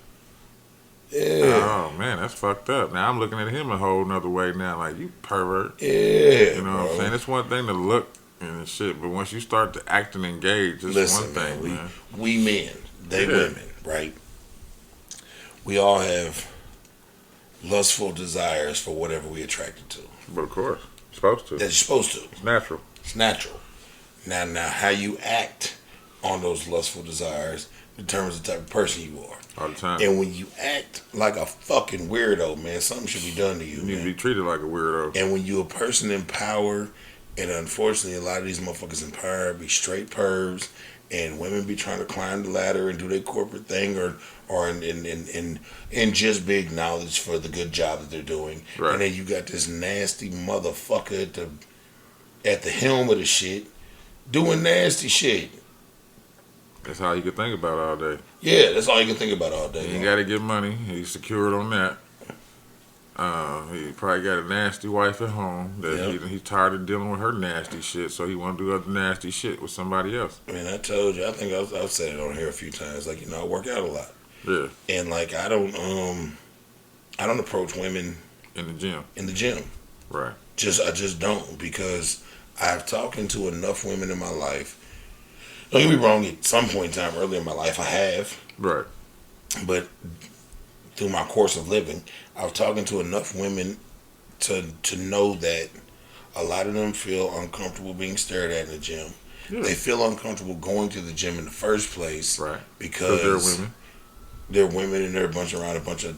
Yeah. Oh, man, that's fucked up. Now I'm looking at him a whole nother way now, like, you pervert. Yeah. You know what I'm saying? It's one thing to look and shit, but once you start to act and engage, it's one thing, man. We men, they women, right? We all have lustful desires for whatever we're attracted to. But of course, supposed to. That you're supposed to. It's natural. It's natural. Now, how you act on those lustful desires determines the type of person you are. All the time. And when you act like a fucking weirdo, man, something should be done to you. You need to be treated like a weirdo. And when you're a person in power, and unfortunately a lot of these motherfuckers in power be straight pervs, and women be trying to climb the ladder and do their corporate thing, or in just be acknowledged for the good job that they're doing. Right. And then you got this nasty motherfucker at the helm of the shit doing nasty shit. That's all you can think about all day. Yeah, that's all you can think about all day. He got to get money. He's secured on that. He probably got a nasty wife at home that he's tired of dealing with her nasty shit, so he want to do other nasty shit with somebody else. I mean, I told you. I think I've said it on here a few times. Like, I work out a lot. Yeah. And like, I don't approach women in the gym. Right. I just don't, because I've talked to enough women in my life. Don't get me wrong, at some point in time early in my life I have. Right. But through my course of living, I was talking to enough women to know that a lot of them feel uncomfortable being stared at in the gym. Yeah. They feel uncomfortable going to the gym in the first place, right? Because they're women. They're women and they're around a bunch of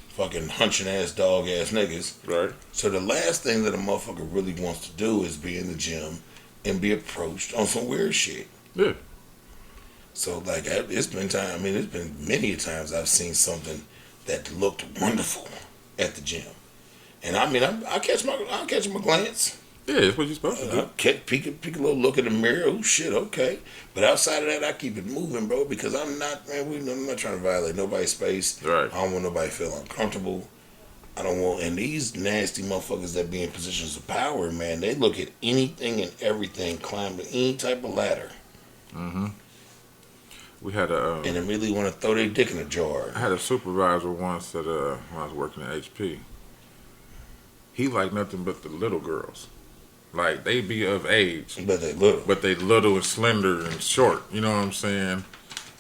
fucking hunching ass dog ass niggas. Right. So the last thing that a motherfucker really wants to do is be in the gym and be approached on some weird shit. Yeah. So like it's been time. I mean, it's been many times I've seen something that looked wonderful at the gym, and I mean I'll catch my glance. Yeah, that's what you're supposed to do. I'll peek a little look in the mirror. Oh shit, okay. But outside of that, I keep it moving, bro, because I'm not trying to violate nobody's space. Right. I don't want nobody to feel uncomfortable. I don't want, and these nasty motherfuckers that be in positions of power, man, they look at anything and everything, climbing any type of ladder. Mm-hmm. We had a and immediately want to throw their dick in a jar. I had a supervisor once that when I was working at HP. He liked nothing but the little girls. Like, they be of age. But they little. But they little and slender and short. You know what I'm saying?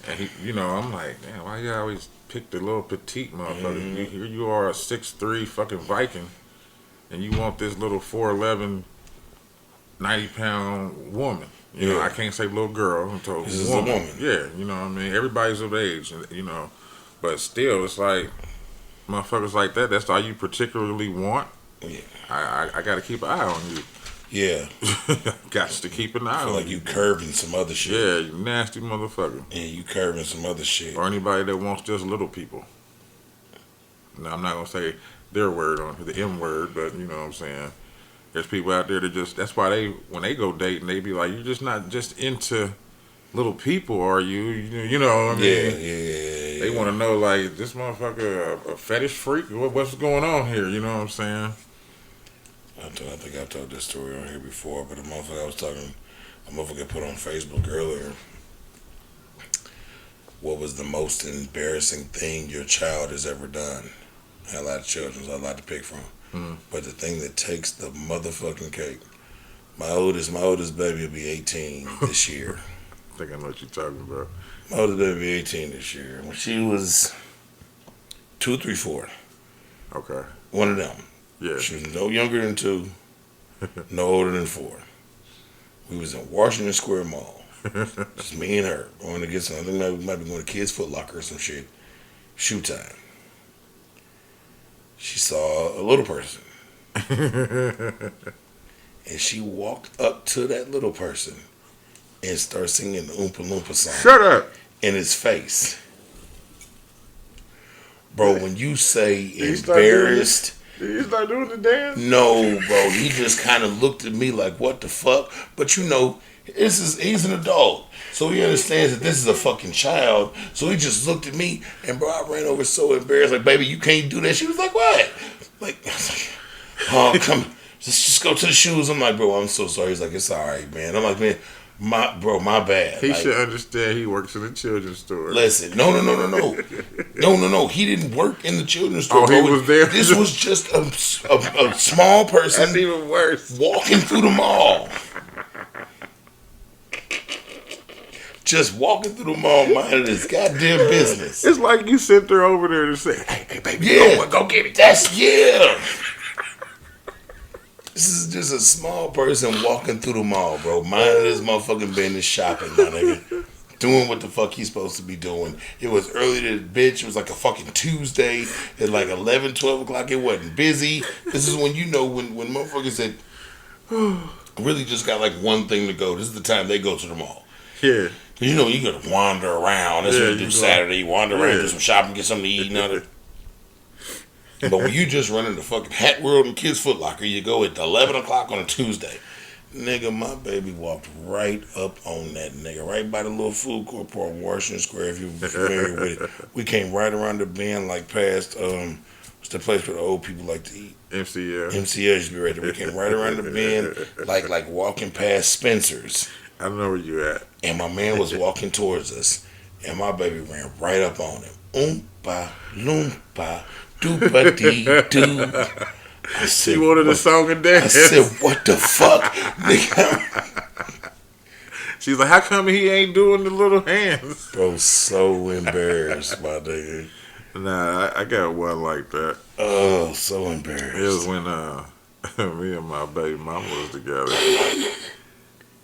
And he, I'm like, damn, why you always pick the little petite motherfucker? Mm-hmm. Here you are, a 6'3" fucking Viking, and you want this little 4'11", 90-pound woman. You know, I can't say little girl. I'm told this is a woman. Yeah, you know what I mean? Everybody's of age, But still, it's like, motherfuckers like that, that's all you particularly want? Yeah. I got to keep an eye on you. Yeah. Got to keep an eye on you. Like you curving some other shit. Yeah, you nasty motherfucker. Yeah, you curving some other shit. Or anybody that wants just little people. Now, I'm not going to say their word on the M word, but you know what I'm saying? There's people out there that that's why when they go dating, they be like, you're just not just into little people, are you? You know what I mean? Yeah. They want to know, like, this motherfucker a fetish freak? What's going on here? You know what I'm saying? I think I've told this story on here before, but a motherfucker put on Facebook earlier, what was the most embarrassing thing your child has ever done? I had a lot of children, so I had a lot to pick from. Mm. But the thing that takes the motherfucking cake, my oldest baby will be 18 this year. I think I know what you're talking about. My oldest baby will be 18 this year. When she was 2, 3, 4. Okay. One of them. Yeah. She was no younger than 2, no older than 4. We was in Washington Square Mall. Just me and her going to get something. I think we might be going to Kids Foot Locker or some shit. Shoe time. She saw a little person. And she walked up to that little person and started singing the Oompa Loompa song. Shut up. In his face. Bro, when you say embarrassed... Did he start doing the dance? No, bro. He just kind of looked at me like, what the fuck? But he's an adult. So he understands that this is a fucking child. So he just looked at me, and bro, I ran over so embarrassed. Like, baby, you can't do that. She was like, what? Like, I was like, oh, come, just go to the shoes. I'm like, bro, I'm so sorry. He's like, it's all right, man. I'm like, man, my bad. He should understand he works in a children's store. Listen, no. He didn't work in the children's store. Oh, he was there? This was just a small person. That's even worse. Walking through the mall. Just walking through the mall, minding his goddamn business. It's like you sent her over there to say, hey baby, go get it. This is just a small person walking through the mall, bro. Minding his motherfucking business, shopping, my nigga. Doing what the fuck he's supposed to be doing. It was early to bitch. It was like a fucking Tuesday at like 11, 12 o'clock. It wasn't busy. This is when when motherfuckers that really just got like one thing to go. This is the time they go to the mall. Yeah. Cause you gotta wander around. That's what you do Saturday. You wander around, do some shopping, get something to eat and other. But when you just run into fucking Hat World and Kids Foot Locker, you go at 11 o'clock on a Tuesday. Nigga, my baby walked right up on that nigga, right by the little food court part of Washington Square, if you're familiar with it. We came right around the bend, like past, what's the place where the old people like to eat? MCL. MCL used to be right there. We came right around the bend, like walking past Spencer's. I know where you at. And my man was walking towards us, and my baby ran right up on him. Oompa, loompa, doopa-dee-doo. I said, she wanted a song and dance. I said, what the fuck, nigga? She's like, how come he ain't doing the little hands? Bro, so embarrassed, my nigga. Nah, I got one like that. Oh, so embarrassed. It was when Me and my baby mama was together.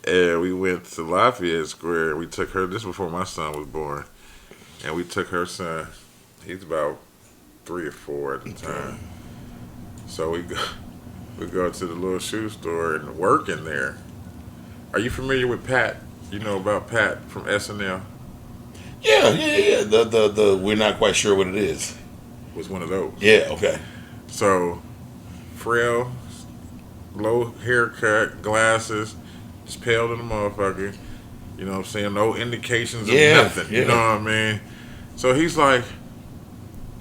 And we went to Lafayette Square. We took her, this before my son was born. And we took her son. He's about 3 or 4 at the time. So we go to the little shoe store and work in there. Are you familiar with Pat? You know about Pat from SNL? Yeah. The we're not quite sure what it is. Was one of those. Yeah, okay. So, frail, low haircut, glasses, just pale to the motherfucker. You know what I'm saying? No indications of nothing. You know what I mean? So he's like,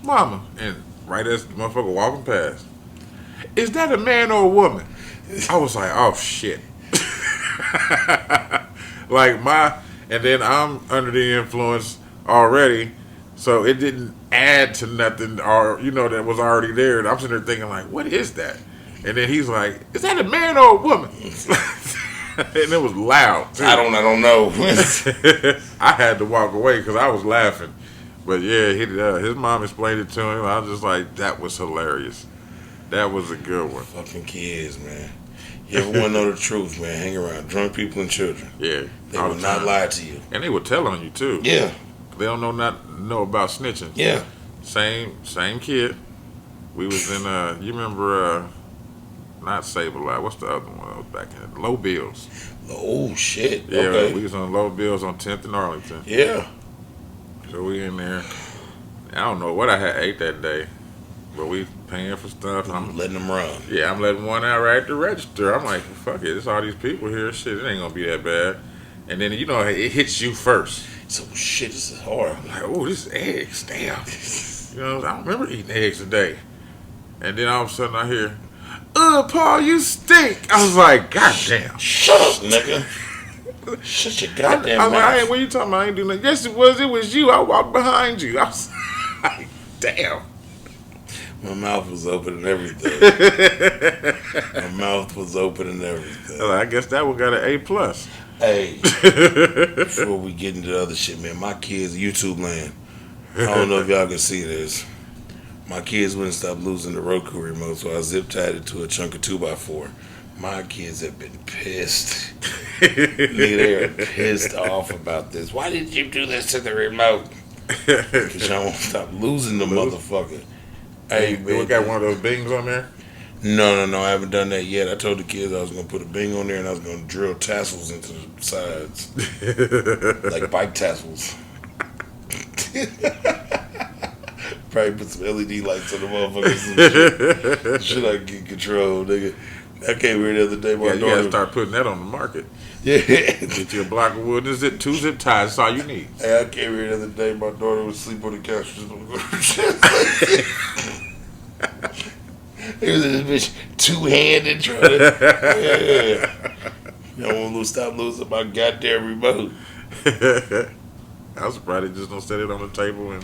Mama, and right as the motherfucker walking past, is that a man or a woman? I was like, oh shit. And then I'm under the influence already, so it didn't add to nothing or that was already there. And I'm sitting there thinking like, what is that? And then he's like, is that a man or a woman? And it was loud too. I don't know. I had to walk away because I was laughing. But yeah, his mom explained it to him. I was just like, that was hilarious. That was a good one. Fucking kids, man. You ever want to know the truth, man? Hang around drunk people and children. Yeah. They will not lie to you. And they will tell on you, too. Yeah. They don't know about snitching. Yeah. Same kid. We was in, you remember, not Save-A-Lot. What's the other one that was back in? Low Bills. Oh, shit. Yeah, okay. We was on Low Bills on 10th and Arlington. Yeah. So we in there. I don't know what I had ate that day. But we paying for stuff. I'm letting them run. Yeah, I'm letting one out right at the register. I'm like, fuck it. It's all these people here. Shit, it ain't going to be that bad. And then, it hits you first. So, shit, this is hard. I'm like, oh, this is eggs. Damn. I don't remember eating eggs today. And then all of a sudden I hear, Paul, you stink. I was like, God damn. Shut up, nigga. Shut your goddamn mouth. Like, what are you talking about? I ain't doing nothing. Yes, it was you. I walked behind you. I was like, damn. My mouth was open and everything. I guess that one got an A+. Hey, before we get into the other shit, man, my kids, YouTube land. I don't know if y'all can see this. My kids wouldn't stop losing the Roku remote, so I zip tied it to a chunk of 2x4. My kids have been pissed. They are pissed off about this. Why did you do this to the remote? Because y'all won't stop losing the motherfucker. Hey, man. We got one of those bings on there? No, I haven't done that yet. I told the kids I was going to put a bing on there and I was going to drill tassels into the sides. Like bike tassels. Probably put some LED lights on the motherfuckers and shit I can get control, nigga. I came here the other day. You gotta start putting that on the market. Yeah. Get you a block of wood. This is 2 zip ties. That's all you need. Hey, I came here the other day. My daughter was asleep on the couch. It was this bitch two-handed trying to. Y'all want to stop losing my goddamn remote. I was surprised they just don't set it on the table and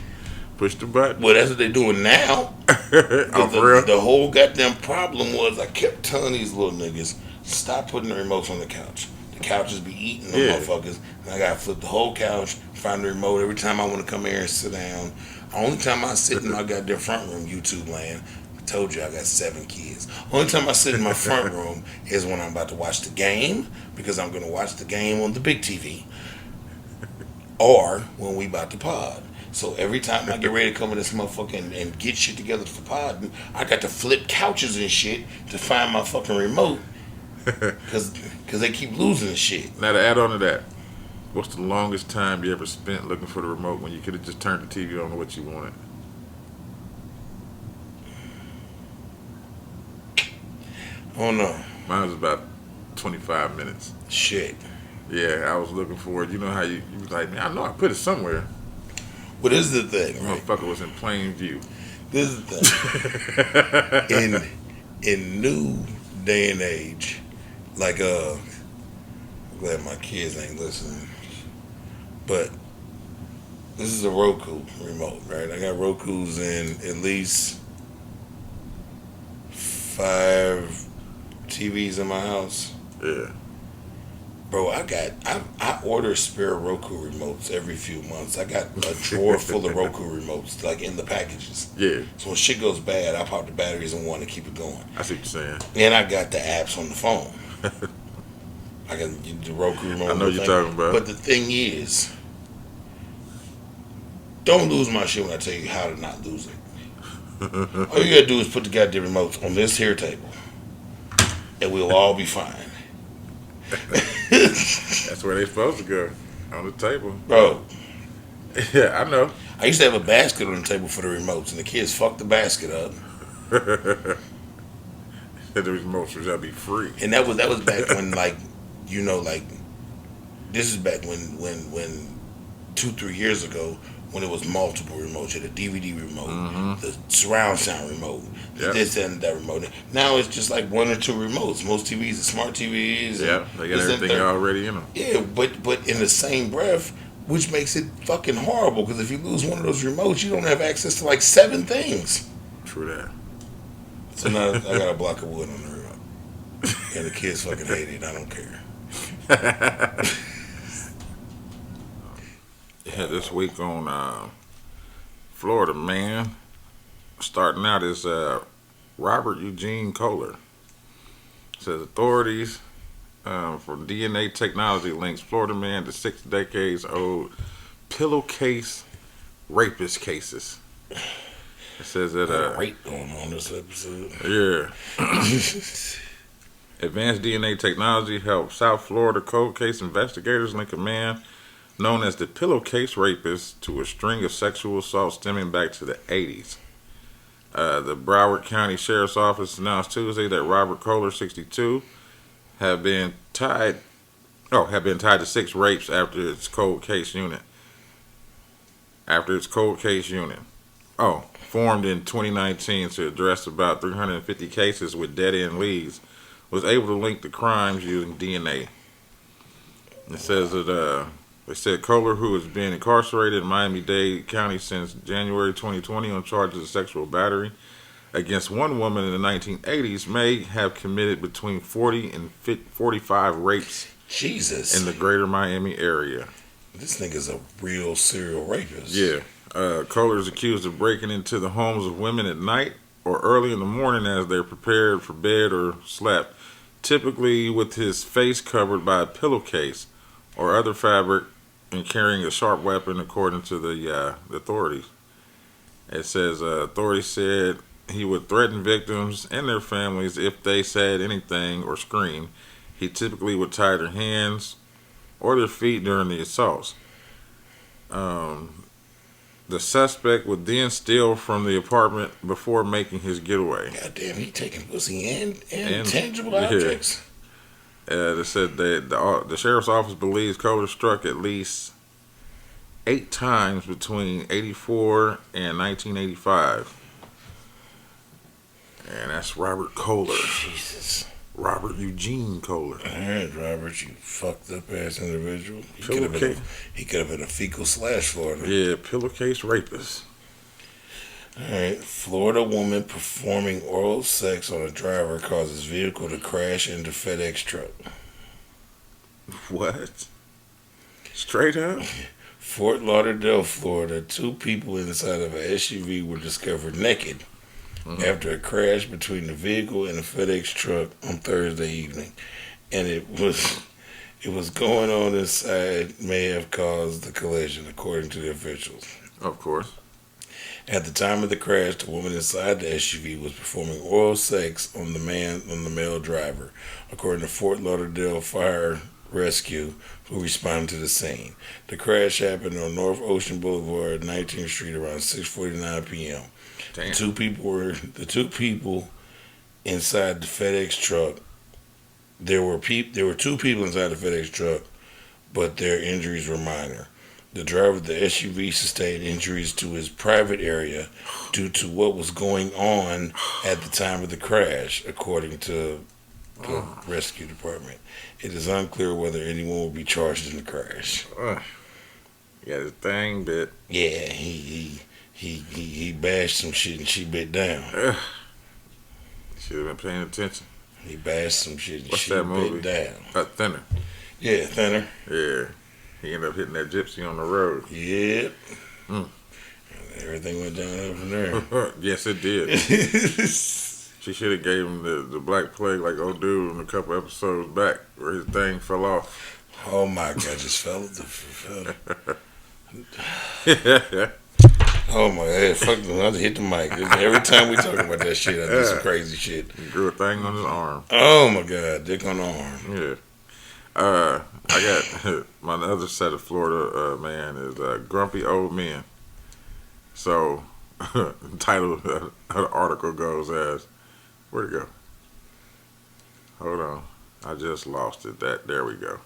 push the button. Well, that's what they're doing now. The whole goddamn problem was I kept telling these little niggas, stop putting the remotes on the couch. The couches be eating them motherfuckers. And I got to flip the whole couch, find the remote every time I want to come here and sit down. The only time I sit in my goddamn front room, YouTube land, I told you I got 7 kids. Only time I sit in my front room is when I'm about to watch the game, because I'm going to watch the game on the big TV. Or when we about to pod. So every time I get ready to come in this motherfucker and get shit together for pod, I got to flip couches and shit to find my fucking remote. Because they keep losing the shit. Now to add on to that, what's the longest time you ever spent looking for the remote when you could have just turned the TV on to what you wanted? I don't know. Mine was about 25 minutes. Shit. Yeah, I was looking for it. You know how you was like, man, I know I put it somewhere. Well, this is the thing, right? Motherfucker was in plain view. This is the thing. in new day and age, like I'm glad my kids ain't listening, but this is a Roku remote, right? I got Rokus in at least 5 TVs in my house. Yeah. Bro, I order spare Roku remotes every few months. I got a drawer full of Roku remotes, like in the packages. Yeah. So when shit goes bad, I pop the batteries in one to keep it going. I see what you're saying. And I got the apps on the phone. I got the Roku remote. I know you're talking about. But the thing is, don't lose my shit when I tell you how to not lose it. All you gotta do is put the goddamn remotes on this here table, and we'll all be fine. That's where they supposed to go, on the table. Bro. Yeah, I know. I used to have a basket on the table for the remotes, and the kids fucked the basket up. The remotes was gotta be free. And that was back when, like, this is back when 2-3 years ago, when it was multiple remotes. You had a DVD remote, the surround sound remote, this and that remote. Now it's just like 1 or 2 remotes. Most TVs are smart TVs. Yeah, they got everything already in them. Yeah, but in the same breath, which makes it fucking horrible, because if you lose one of those remotes, you don't have access to like 7 things. True that. So now I got a block of wood on the remote. And the kids fucking hate it. I don't care. Yeah, this week on Florida, man, starting out is Robert Eugene Kohler. Says authorities from DNA technology links Florida man to 6 decades old pillowcase rapist cases. It says that rape going on this episode. Yeah. Advanced DNA technology helped South Florida cold case investigators link a man known as the pillowcase rapist to a string of sexual assaults stemming back to the 80s. The Broward County Sheriff's Office announced Tuesday that Robert Kohler, 62, had been tied to 6 rapes after its cold case unit. Formed in 2019 to address about 350 cases with dead-end leads, was able to link the crimes using DNA. It says that they said Kohler, who has been incarcerated in Miami-Dade County since January 2020 on charges of sexual battery against one woman in the 1980s, may have committed between 40 and 45 rapes in the greater Miami area. This nigga's a real serial rapist. Yeah. Kohler is accused of breaking into the homes of women at night or early in the morning as they're prepared for bed or slept, typically with his face covered by a pillowcase or other fabric, and carrying a sharp weapon, according to the authorities. It says authorities said he would threaten victims and their families if they said anything or screamed. He typically would tie their hands or their feet during the assaults. The suspect would then steal from the apartment before making his getaway. Goddamn, he taking pussy and tangible objects. They said that the sheriff's office believes Kohler struck at least 8 times between 1984 and 1985. And that's Robert Kohler. Jesus. Robert Eugene Kohler. All right, Robert, you fucked up ass individual. He could have been a fecal slash Florida. Yeah, pillowcase rapist. All right, Florida woman performing oral sex on a driver causes vehicle to crash into FedEx truck. What? Straight up? Fort Lauderdale, Florida. 2 people inside of an SUV were discovered naked after a crash between the vehicle and a FedEx truck on Thursday evening, and it was going on inside may have caused the collision, according to the officials. Of course. At the time of the crash, the woman inside the SUV was performing oral sex on the male driver, according to Fort Lauderdale Fire Rescue, who responded to the scene. The crash happened on North Ocean Boulevard, 19th Street, around 6:49 p.m. Damn. The two people inside the FedEx truck. There were 2 people inside the FedEx truck, but their injuries were minor. The driver of the SUV sustained injuries to his private area due to what was going on at the time of the crash, according to the rescue department. It is unclear whether anyone will be charged in the crash. Yeah, the thing bit. Yeah, he bashed some shit and she bit down. Should have been paying attention. He bashed some shit and What's she that movie? bit down. Thinner. Yeah, thinner. Yeah. He ended up hitting that gypsy on the road. Yep. Mm. Everything went downhill from there. Yes, it did. She should have gave him the Black Plague like old dude in a couple episodes back where his thing fell off. Oh my God, just fell. Oh my God, fuck, I just hit the mic. Every time we talking about that shit, I do some crazy shit. He grew a thing on his arm. Oh my God, dick on the arm. Yeah. I got my other set of Florida man is Grumpy Old Men. So, the title of the article goes as, where'd it go? Hold on. I just lost it. There we go.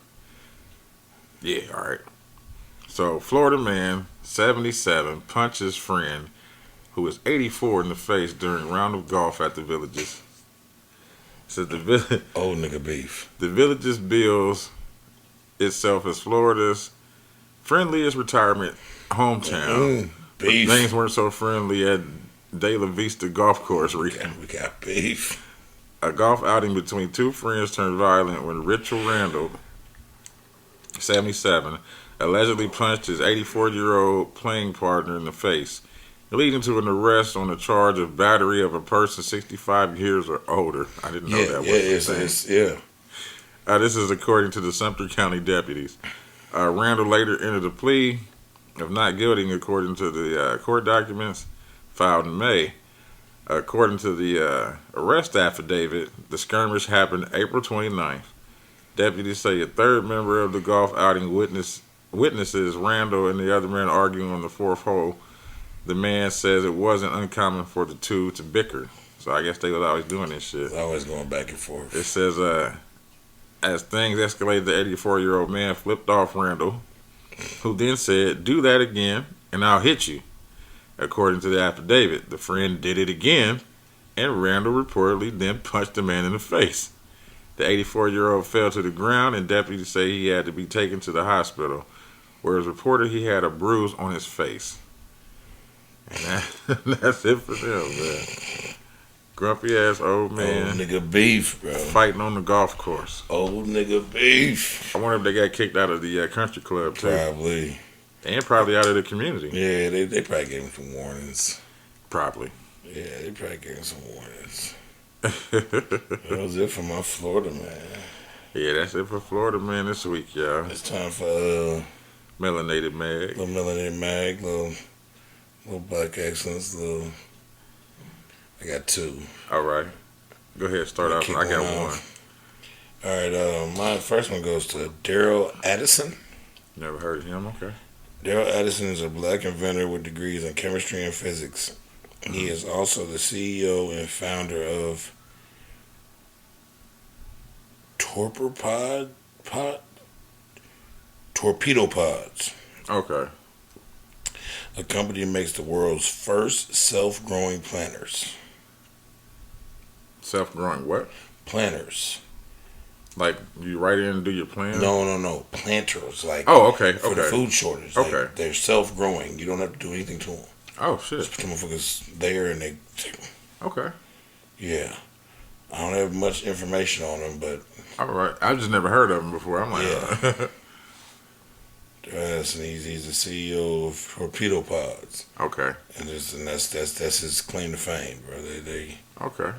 Yeah, all right. So, Florida man, 77, punches friend who is 84 in the face during round of golf at the Villages. Says old nigga beef. The Villages bills itself as Florida's friendliest retirement hometown. Beef. But things weren't so friendly at De La Vista Golf Course. We got beef. A golf outing between two friends turned violent when Richard Randall, 77, allegedly punched his 84-year-old playing partner in the face, leading to an arrest on the charge of battery of a person 65 years or older. I didn't know that was the thing. This is according to the Sumter County deputies. Randall later entered a plea of not guilty according to the court documents filed in May. According to the arrest affidavit, the skirmish happened April 29th. Deputies say a third member of the golf outing witnesses Randall and the other man arguing on the fourth hole. The man says it wasn't uncommon for the two to bicker. So I guess they was always doing this shit. Always going back and forth. It says, as things escalated, the 84-year-old man flipped off Randall, who then said, "Do that again, and I'll hit you." According to the affidavit, the friend did it again, and Randall reportedly then punched the man in the face. The 84-year-old fell to the ground, and deputies say he had to be taken to the hospital, where it was reported he had a bruise on his face. And that's it for them, man. Grumpy ass old man. Old nigga beef, bro. Fighting on the golf course. Old nigga beef. I wonder if they got kicked out of the country club too. Probably. And probably out of the community. Yeah, they probably gave him some warnings. Probably. Yeah, they probably gave him some warnings. That was it for my Florida man. Yeah, that's it for Florida man this week, y'all. It's time for Melanated Mag. Little Melanated Mag, little Black Excellence, I got two. All right. Go ahead, start off. I got one. All right, my first one goes to Daryl Addison. Never heard of him, okay. Daryl Addison is a black inventor with degrees in chemistry and physics. He is also the CEO and founder of Torpedo Pods. Okay. A company that makes the world's first self-growing planters. Self-growing what? Planters. Like you write in and do your plan? No. Planters. Like okay. For the food shortage. Okay. Like, they're self-growing. You don't have to do anything to them. Oh, shit. Just put the motherfuckers there and they... Okay. Yeah. I don't have much information on them, but... All right. I've just never heard of him before. I'm like... Yeah. He's the CEO of Torpedo Pods. Okay. And that's his claim to fame, bro. They okay.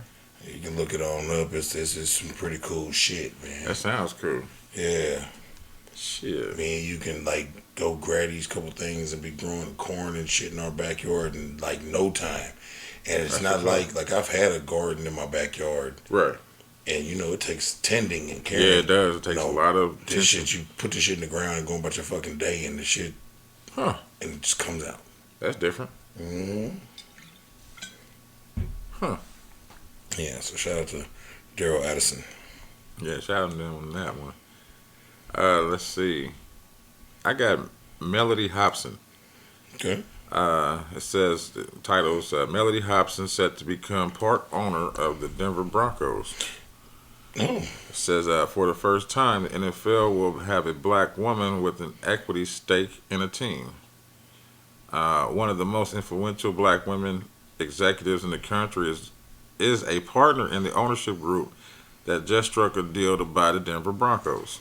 You can look it on up. It's some pretty cool shit, man. That sounds cool. Yeah. Shit. I mean, you can like go grab these couple things and be growing corn and shit in our backyard in like no time. And it's not like I've had a garden in my backyard. Right. And you know it takes tending and caring. Yeah, it does. It takes a lot of attention. This shit, you put this shit in the ground and go about your fucking day, and the shit, and it just comes out. That's different. Mm-hmm. Huh. Yeah. So shout out to Daryl Addison. Yeah, shout out to them on that one. Let's see. I got Melody Hobson. Okay. It says the titles Melody Hobson set to become part owner of the Denver Broncos. Oh. It says for the first time, the NFL will have a black woman with an equity stake in a team. One of the most influential black women executives in the country is a partner in the ownership group that just struck a deal to buy the Denver Broncos.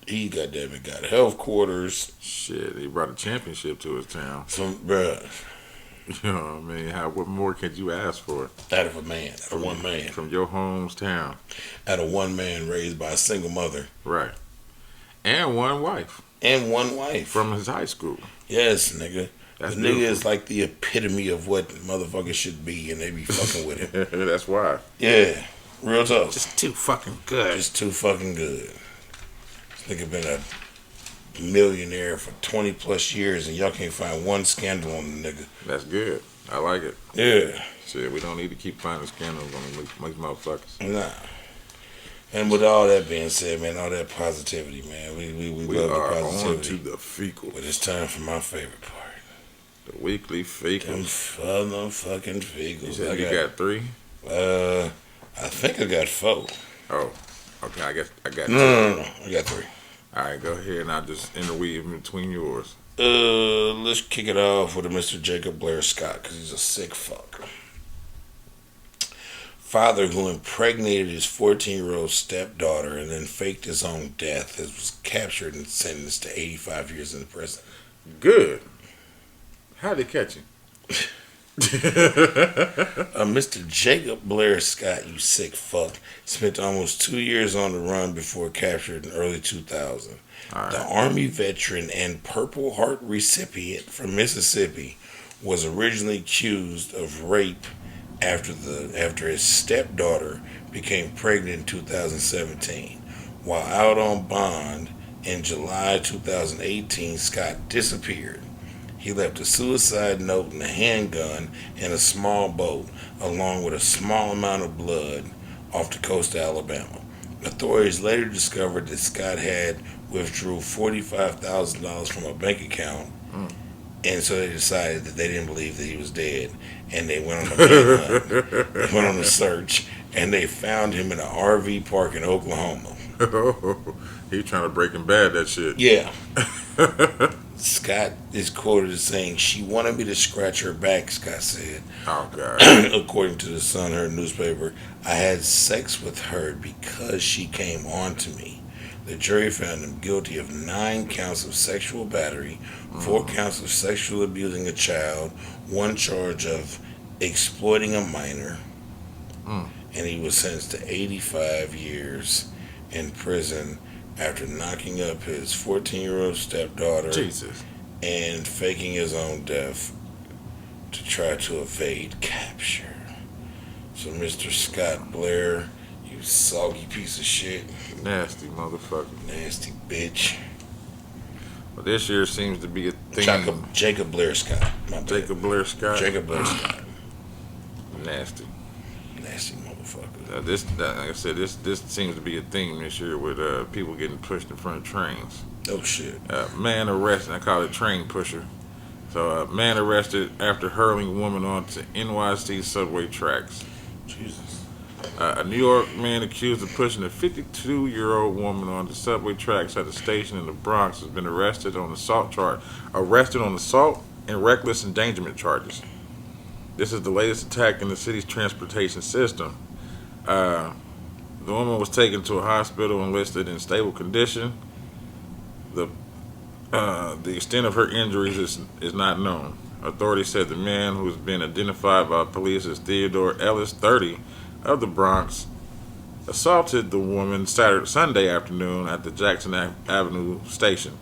He goddamn it got health quarters. Shit, he brought a championship to his town. Bruh. You know what I mean? What more could you ask for? Out of a man, out of one man. From your hometown. Out of one man raised by a single mother. Right. And one wife. And one wife. From his high school. Yes, nigga. That's the nigga is like the epitome of what motherfuckers should be, and they be fucking with him. That's why. Yeah. Real tough. Just too fucking good. Just too fucking good. This nigga been a millionaire for 20 plus years, and y'all can't find one scandal on the nigga. That's good. I like it. Yeah. Shit, we don't need to keep finding scandals on these motherfuckers. Nah. And with all that being said, man, all that positivity, man, we love the positivity. On to the fecal. But it's time for my favorite part. The weekly fecals. Them fucking fecals. You said you got 3? I think I got 4. Oh, okay. I got 2. No. I got 3. All right, go ahead, and I'll just interweave in between yours. Let's kick it off with a Mr. Jacob Blair Scott, because he's a sick fuck. Father who impregnated his 14-year-old stepdaughter and then faked his own death was captured and sentenced to 85 years in prison. Good. How'd they catch him? Mr. Jacob Blair Scott, you sick fuck, spent almost 2 years on the run before captured in early 2000. Right. The Army veteran and Purple Heart recipient from Mississippi was originally accused of rape after his stepdaughter became pregnant in 2017. While out on bond in July 2018, Scott disappeared. He left a suicide note and a handgun in a small boat, along with a small amount of blood, off the coast of Alabama. Authorities later discovered that Scott had withdrew $45,000 from a bank account, and so they decided that they didn't believe that he was dead, and they went on a manhunt. They went on a search, and they found him in an RV park in Oklahoma. He trying to Breaking Bad that shit. Yeah. Scott is quoted as saying, "She wanted me to scratch her back," Scott said. Oh, God. According to the Sun, her newspaper, "I had sex with her because she came on to me." The jury found him guilty of 9 counts of sexual battery, 4 counts of sexually abusing a child, 1 charge of exploiting a minor, and he was sentenced to 85 years in prison after knocking up his 14-year-old stepdaughter and faking his own death to try to evade capture. So, Mr. Scott Blair, you soggy piece of shit. Nasty motherfucker. Nasty bitch. Well, this year seems to be a thing. Jacob Blair Scott. Jacob Blair Scott. Jacob Blair Scott. Nasty. Nasty motherfucker. Like I said, this seems to be a theme this year with people getting pushed in front of trains. Oh shit. Man arrested. I call it train pusher. So, man arrested after hurling woman onto NYC subway tracks. Jesus. A New York man accused of pushing a 52-year-old woman on the subway tracks at a station in the Bronx has been arrested on assault and reckless endangerment charges. This is the latest attack in the city's transportation system. The woman was taken to a hospital and listed in stable condition. The extent of her injuries is not known. Authorities said the man, who has been identified by police as Theodore Ellis, 30, of the Bronx, assaulted the woman Sunday afternoon at the Jackson Avenue station.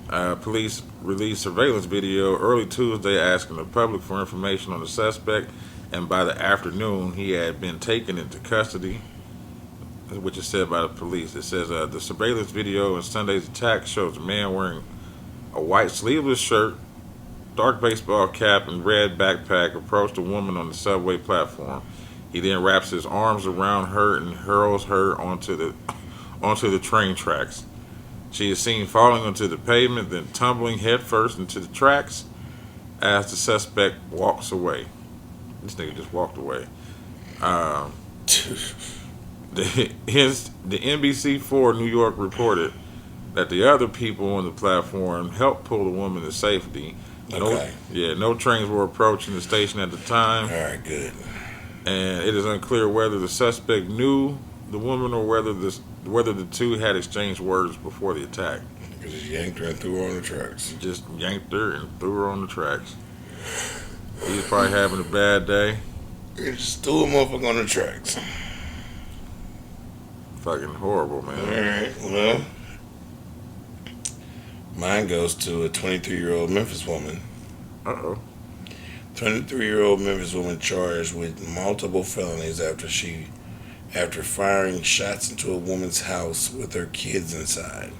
Police released surveillance video early Tuesday asking the public for information on the suspect, and by the afternoon he had been taken into custody, which is said by the police. It says the surveillance video in Sunday's attack shows a man wearing a white sleeveless shirt, dark baseball cap, and red backpack approach a woman on the subway platform. He then wraps his arms around her and hurls her onto the train tracks. She is seen falling onto the pavement, then tumbling headfirst into the tracks as the suspect walks away. This nigga just walked away. The NBC4 New York reported that the other people on the platform helped pull the woman to safety. No trains were approaching the station at the time. All right, good. And it is unclear whether the suspect knew the woman or whether the whether the two had exchanged words before the attack. Because he yanked her and threw her on the tracks. Just yanked her and threw her on the tracks. He was probably having a bad day. He just threw a motherfucker on the tracks. Fucking horrible, man. Alright, well, mine goes to a 23-year-old Memphis woman. 23-year-old Memphis woman charged with multiple felonies after firing shots into a woman's house with her kids inside.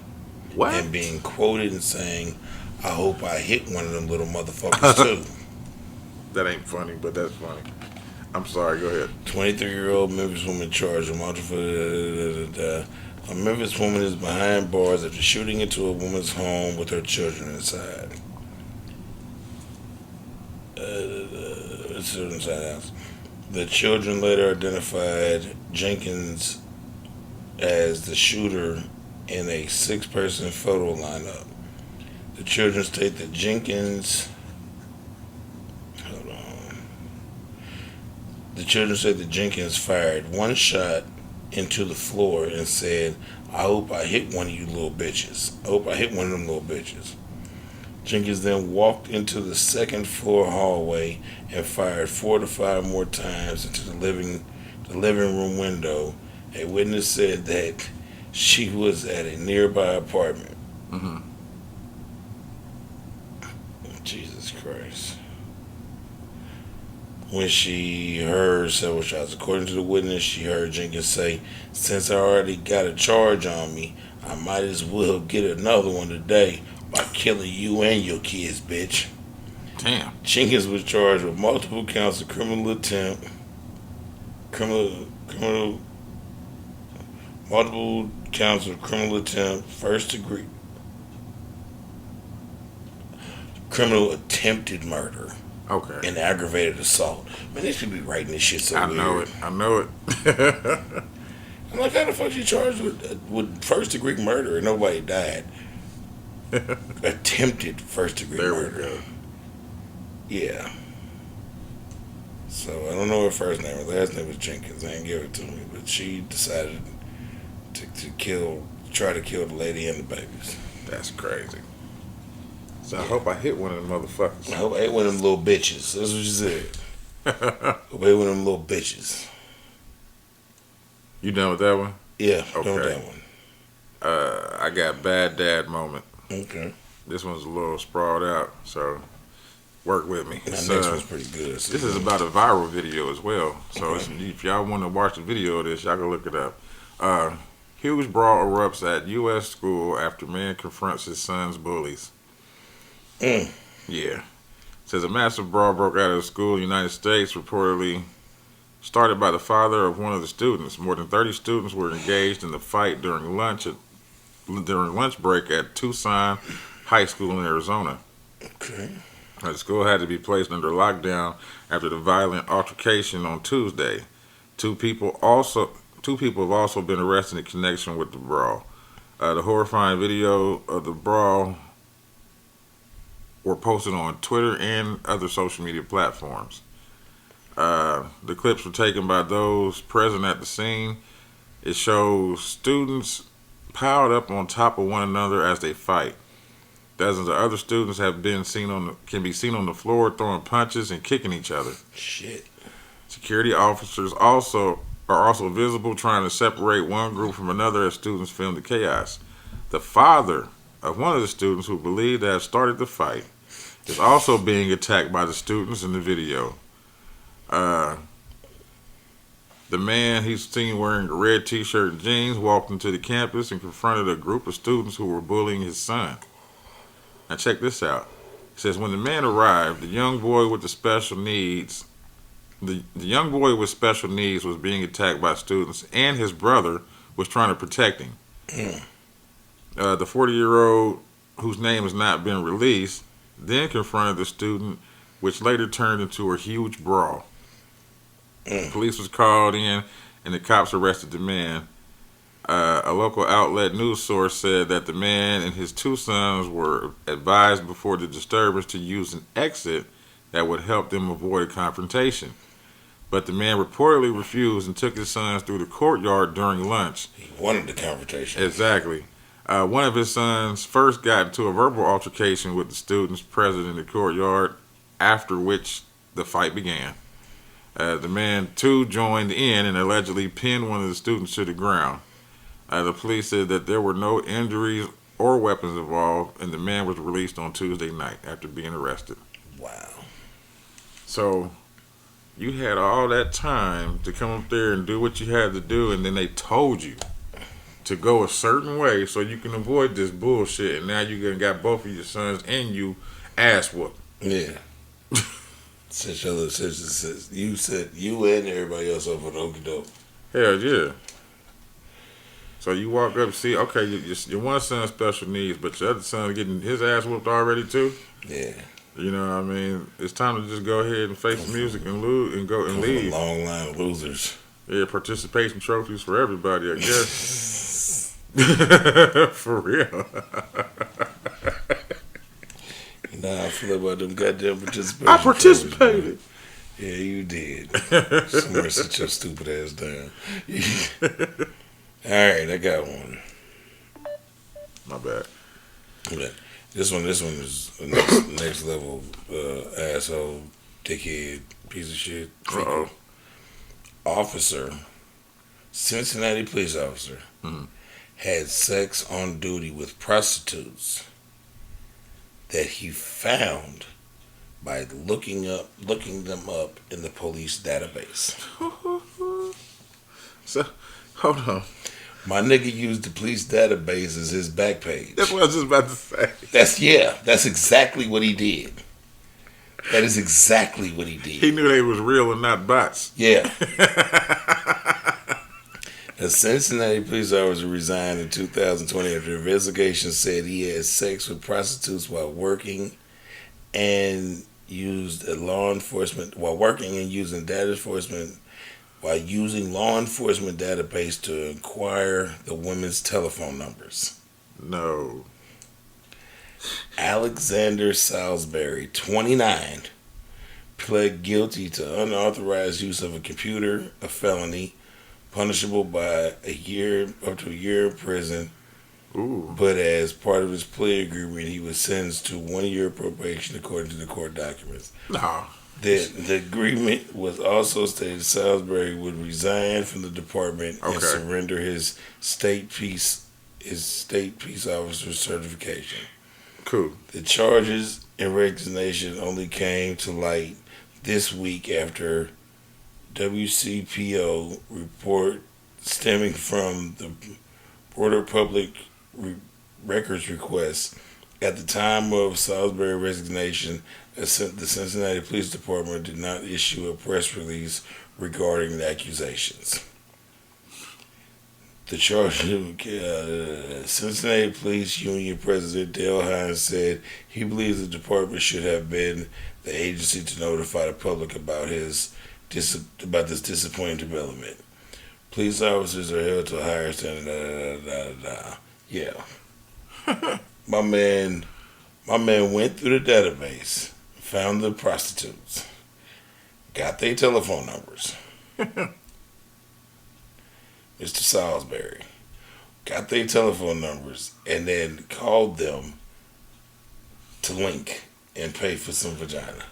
What? And being quoted and saying, "I hope I hit one of them little motherfuckers too." That ain't funny, but that's funny. I'm sorry, go ahead. 23-year-old Memphis woman charged with multiple... A Memphis woman is behind bars after shooting into a woman's home with her children inside. The children later identified Jenkins as the shooter in a 6-person photo lineup. The children state that Jenkins... Hold on. The children said that Jenkins fired one shot into the floor and said, "I hope I hit one of you little bitches. I hope I hit one of them little bitches." Jenkins then walked into the second floor hallway and fired 4 to 5 more times into the living room window. A witness said that she was at a nearby apartment. Mm-hmm. Jesus Christ. When she heard several shots. According to the witness, she heard Jenkins say, "Since I already got a charge on me, I might as well get another one today by killing you and your kids, bitch." Damn. Jenkins was charged with multiple counts of criminal attempt, first degree, criminal attempted murder. Okay. And aggravated assault. Man, they should be writing this shit so I weird. I know it. I'm like, how the fuck you charged with first degree murder and nobody died? Attempted first degree murder. There we go. Yeah. So I don't know her first name. Her last name was Jenkins. They didn't give it to me, but she decided to try to kill the lady and the babies. That's crazy. So I hope I hit one of them motherfuckers. I hope I hit one of them little bitches. That's what she said. I hope I hit one of them little bitches. You done with that one? Yeah, okay. Done with that one. I got bad dad moment. Okay. This one's a little sprawled out, so work with me. That next one's pretty good. This is about a viral video as well. So if y'all want to watch the video of this, y'all can look it up. Huge brawl erupts at U.S. school after man confronts his son's bullies. Yeah. It says a massive brawl broke out of the school in the United States, reportedly started by the father of one of the students. More than 30 students were engaged in the fight during lunch break at Tucson High School in Arizona. Okay. The school had to be placed under lockdown after the violent altercation on Tuesday. Two people have also been arrested in connection with the brawl. The horrifying video of the brawl were posted on Twitter and other social media platforms. The clips were taken by those present at the scene. It shows students piled up on top of one another as they fight. Dozens of other students can be seen on the floor throwing punches and kicking each other. Shit. Security officers are also visible trying to separate one group from another as students film the chaos. The father of one of the students who believed to have started the fight is also being attacked by the students in the video. The man he's seen wearing a red t-shirt and jeans walked into the campus and confronted a group of students who were bullying his son. Now check this out. It says when the man arrived, the young boy with special needs was being attacked by students, and his brother was trying to protect him. The 40-year-old, whose name has not been released, then confronted the student, which later turned into a huge brawl. Police was called in, and the cops arrested the man. A local outlet news source said that the man and his two sons were advised before the disturbance to use an exit that would help them avoid a confrontation. but the man reportedly refused and took his sons through the courtyard during lunch. He wanted the confrontation. Exactly. One of his sons first got into a verbal altercation with the students present in the courtyard, after which the fight began. The man, too, joined in and allegedly pinned one of the students to the ground. The police said that there were no injuries or weapons involved, and the man was released on Tuesday night after being arrested. Wow. So, you had all that time to come up there and do what you had to do, and then they told you to go a certain way so you can avoid this bullshit, and now you got both of your sons and you ass whooped. Yeah. Since you said you and everybody else over the okie doke. Hell yeah. So you walk up and see, okay, your one son's special needs, but your other son getting his ass whooped already too. Yeah. You know what I mean? It's time to just go ahead and face the music and lose and go and leave. A long line of losers. Yeah, participation trophies for everybody, I guess. For real. You know how I feel about them goddamn participation. I participated. Yeah, you did. Somewhere sit your stupid ass down. Alright, I got one. My bad. Okay. This one is a next level asshole, dickhead, piece of shit. Uh-oh. Officer, Cincinnati police officer, had sex on duty with prostitutes that he found by looking them up in the police database. So, hold on. My nigga used the police database as his Backpage. That's what I was just about to say. That's exactly what he did. That is exactly what he did. He knew they was real and not bots. Yeah. A Cincinnati police officer resigned in 2020 after the investigation said he had sex with prostitutes while working and using law enforcement database to acquire the women's telephone numbers. No. Alexander Salisbury, 29, pled guilty to unauthorized use of a computer, a felony, punishable by up to a year in prison. Ooh. But as part of his plea agreement, he was sentenced to 1 year probation, according to the court documents. No. The agreement was also stated Salisbury would resign from the department and surrender his state peace officer certification. Cool. The charges and resignation only came to light this week after WCPO report stemming from the Border Public Records request. At the time of Salisbury's resignation, the Cincinnati Police Department did not issue a press release regarding the accusations. The charge Cincinnati Police Union President Dale Hines said he believes the department should have been the agency to notify the public about this disappointing development. Police officers are held to a higher standard. Yeah. My man went through the database, found the prostitutes, got their telephone numbers. Mr. Salisbury got their telephone numbers and then called them to link and pay for some vagina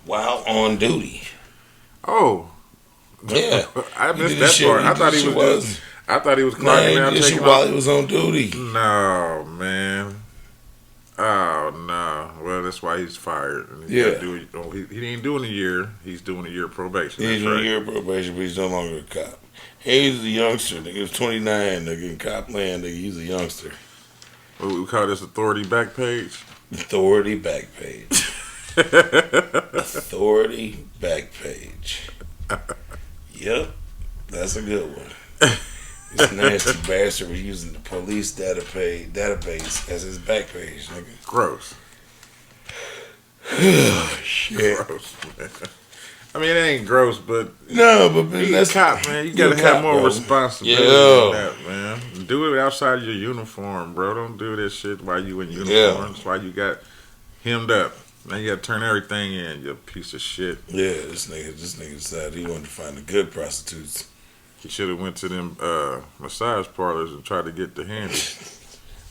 while on duty. Oh. Yeah. I missed that part. I thought he was climbing down taking while he was on duty. No, man. Oh, no. Well, that's why he's fired. He ain't doing a year. He's doing a year of probation. He's doing a year of probation, but he's no longer a cop. He's a youngster. Nigga, he was 29. Nigga, in cop land, nigga, he's a youngster. What we call this Authority Backpage? Authority Backpage. Authority Backpage. Yep. That's a good one. This nasty bastard was using the police database as his Backpage, nigga. Gross. Shit. Gross, man. I mean, it ain't gross, but that's cop, man. You gotta have more responsibility than that, man. Do it outside of your uniform, bro. Don't do this shit while you in uniform. That's why you got hemmed up. Now you gotta turn everything in, you piece of shit. Yeah, this nigga decided he wanted to find the good prostitutes. He should have went to them massage parlors and tried to get the handy.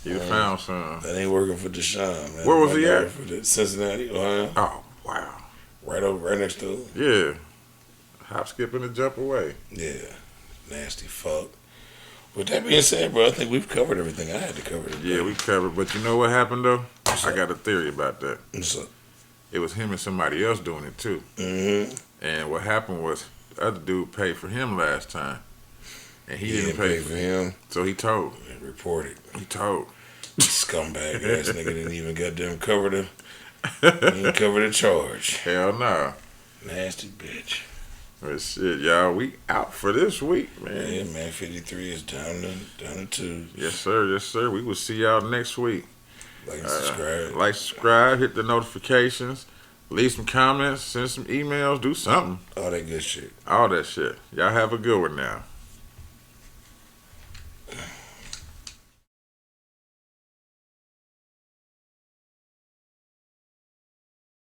He'd have found some. That ain't working for Deshawn, man. Where was he at? For Cincinnati, Ohio. Oh, wow. Right next to him. Yeah. Hop, skip, and a jump away. Yeah. Nasty fuck. With that being said, bro, I think we've covered everything I had to cover today. Yeah, we covered. But you know what happened, though? What's I up? got a theory about that. What's up? It was him and somebody else doing it, too. Mm-hmm. And what happened was the other dude paid for him last time. And he didn't pay for him. So he told. And reported. He told. Scumbag ass nigga didn't even goddamn cover the charge. Hell no. Nasty bitch. But shit, y'all, we out for this week, man. Yeah, man, 53 is down to 2. Yes, sir. Yes, sir. We will see y'all next week. Like and subscribe. Like, subscribe, hit the notifications, leave some comments, send some emails, do something. All that good shit. All that shit. Y'all have a good one now.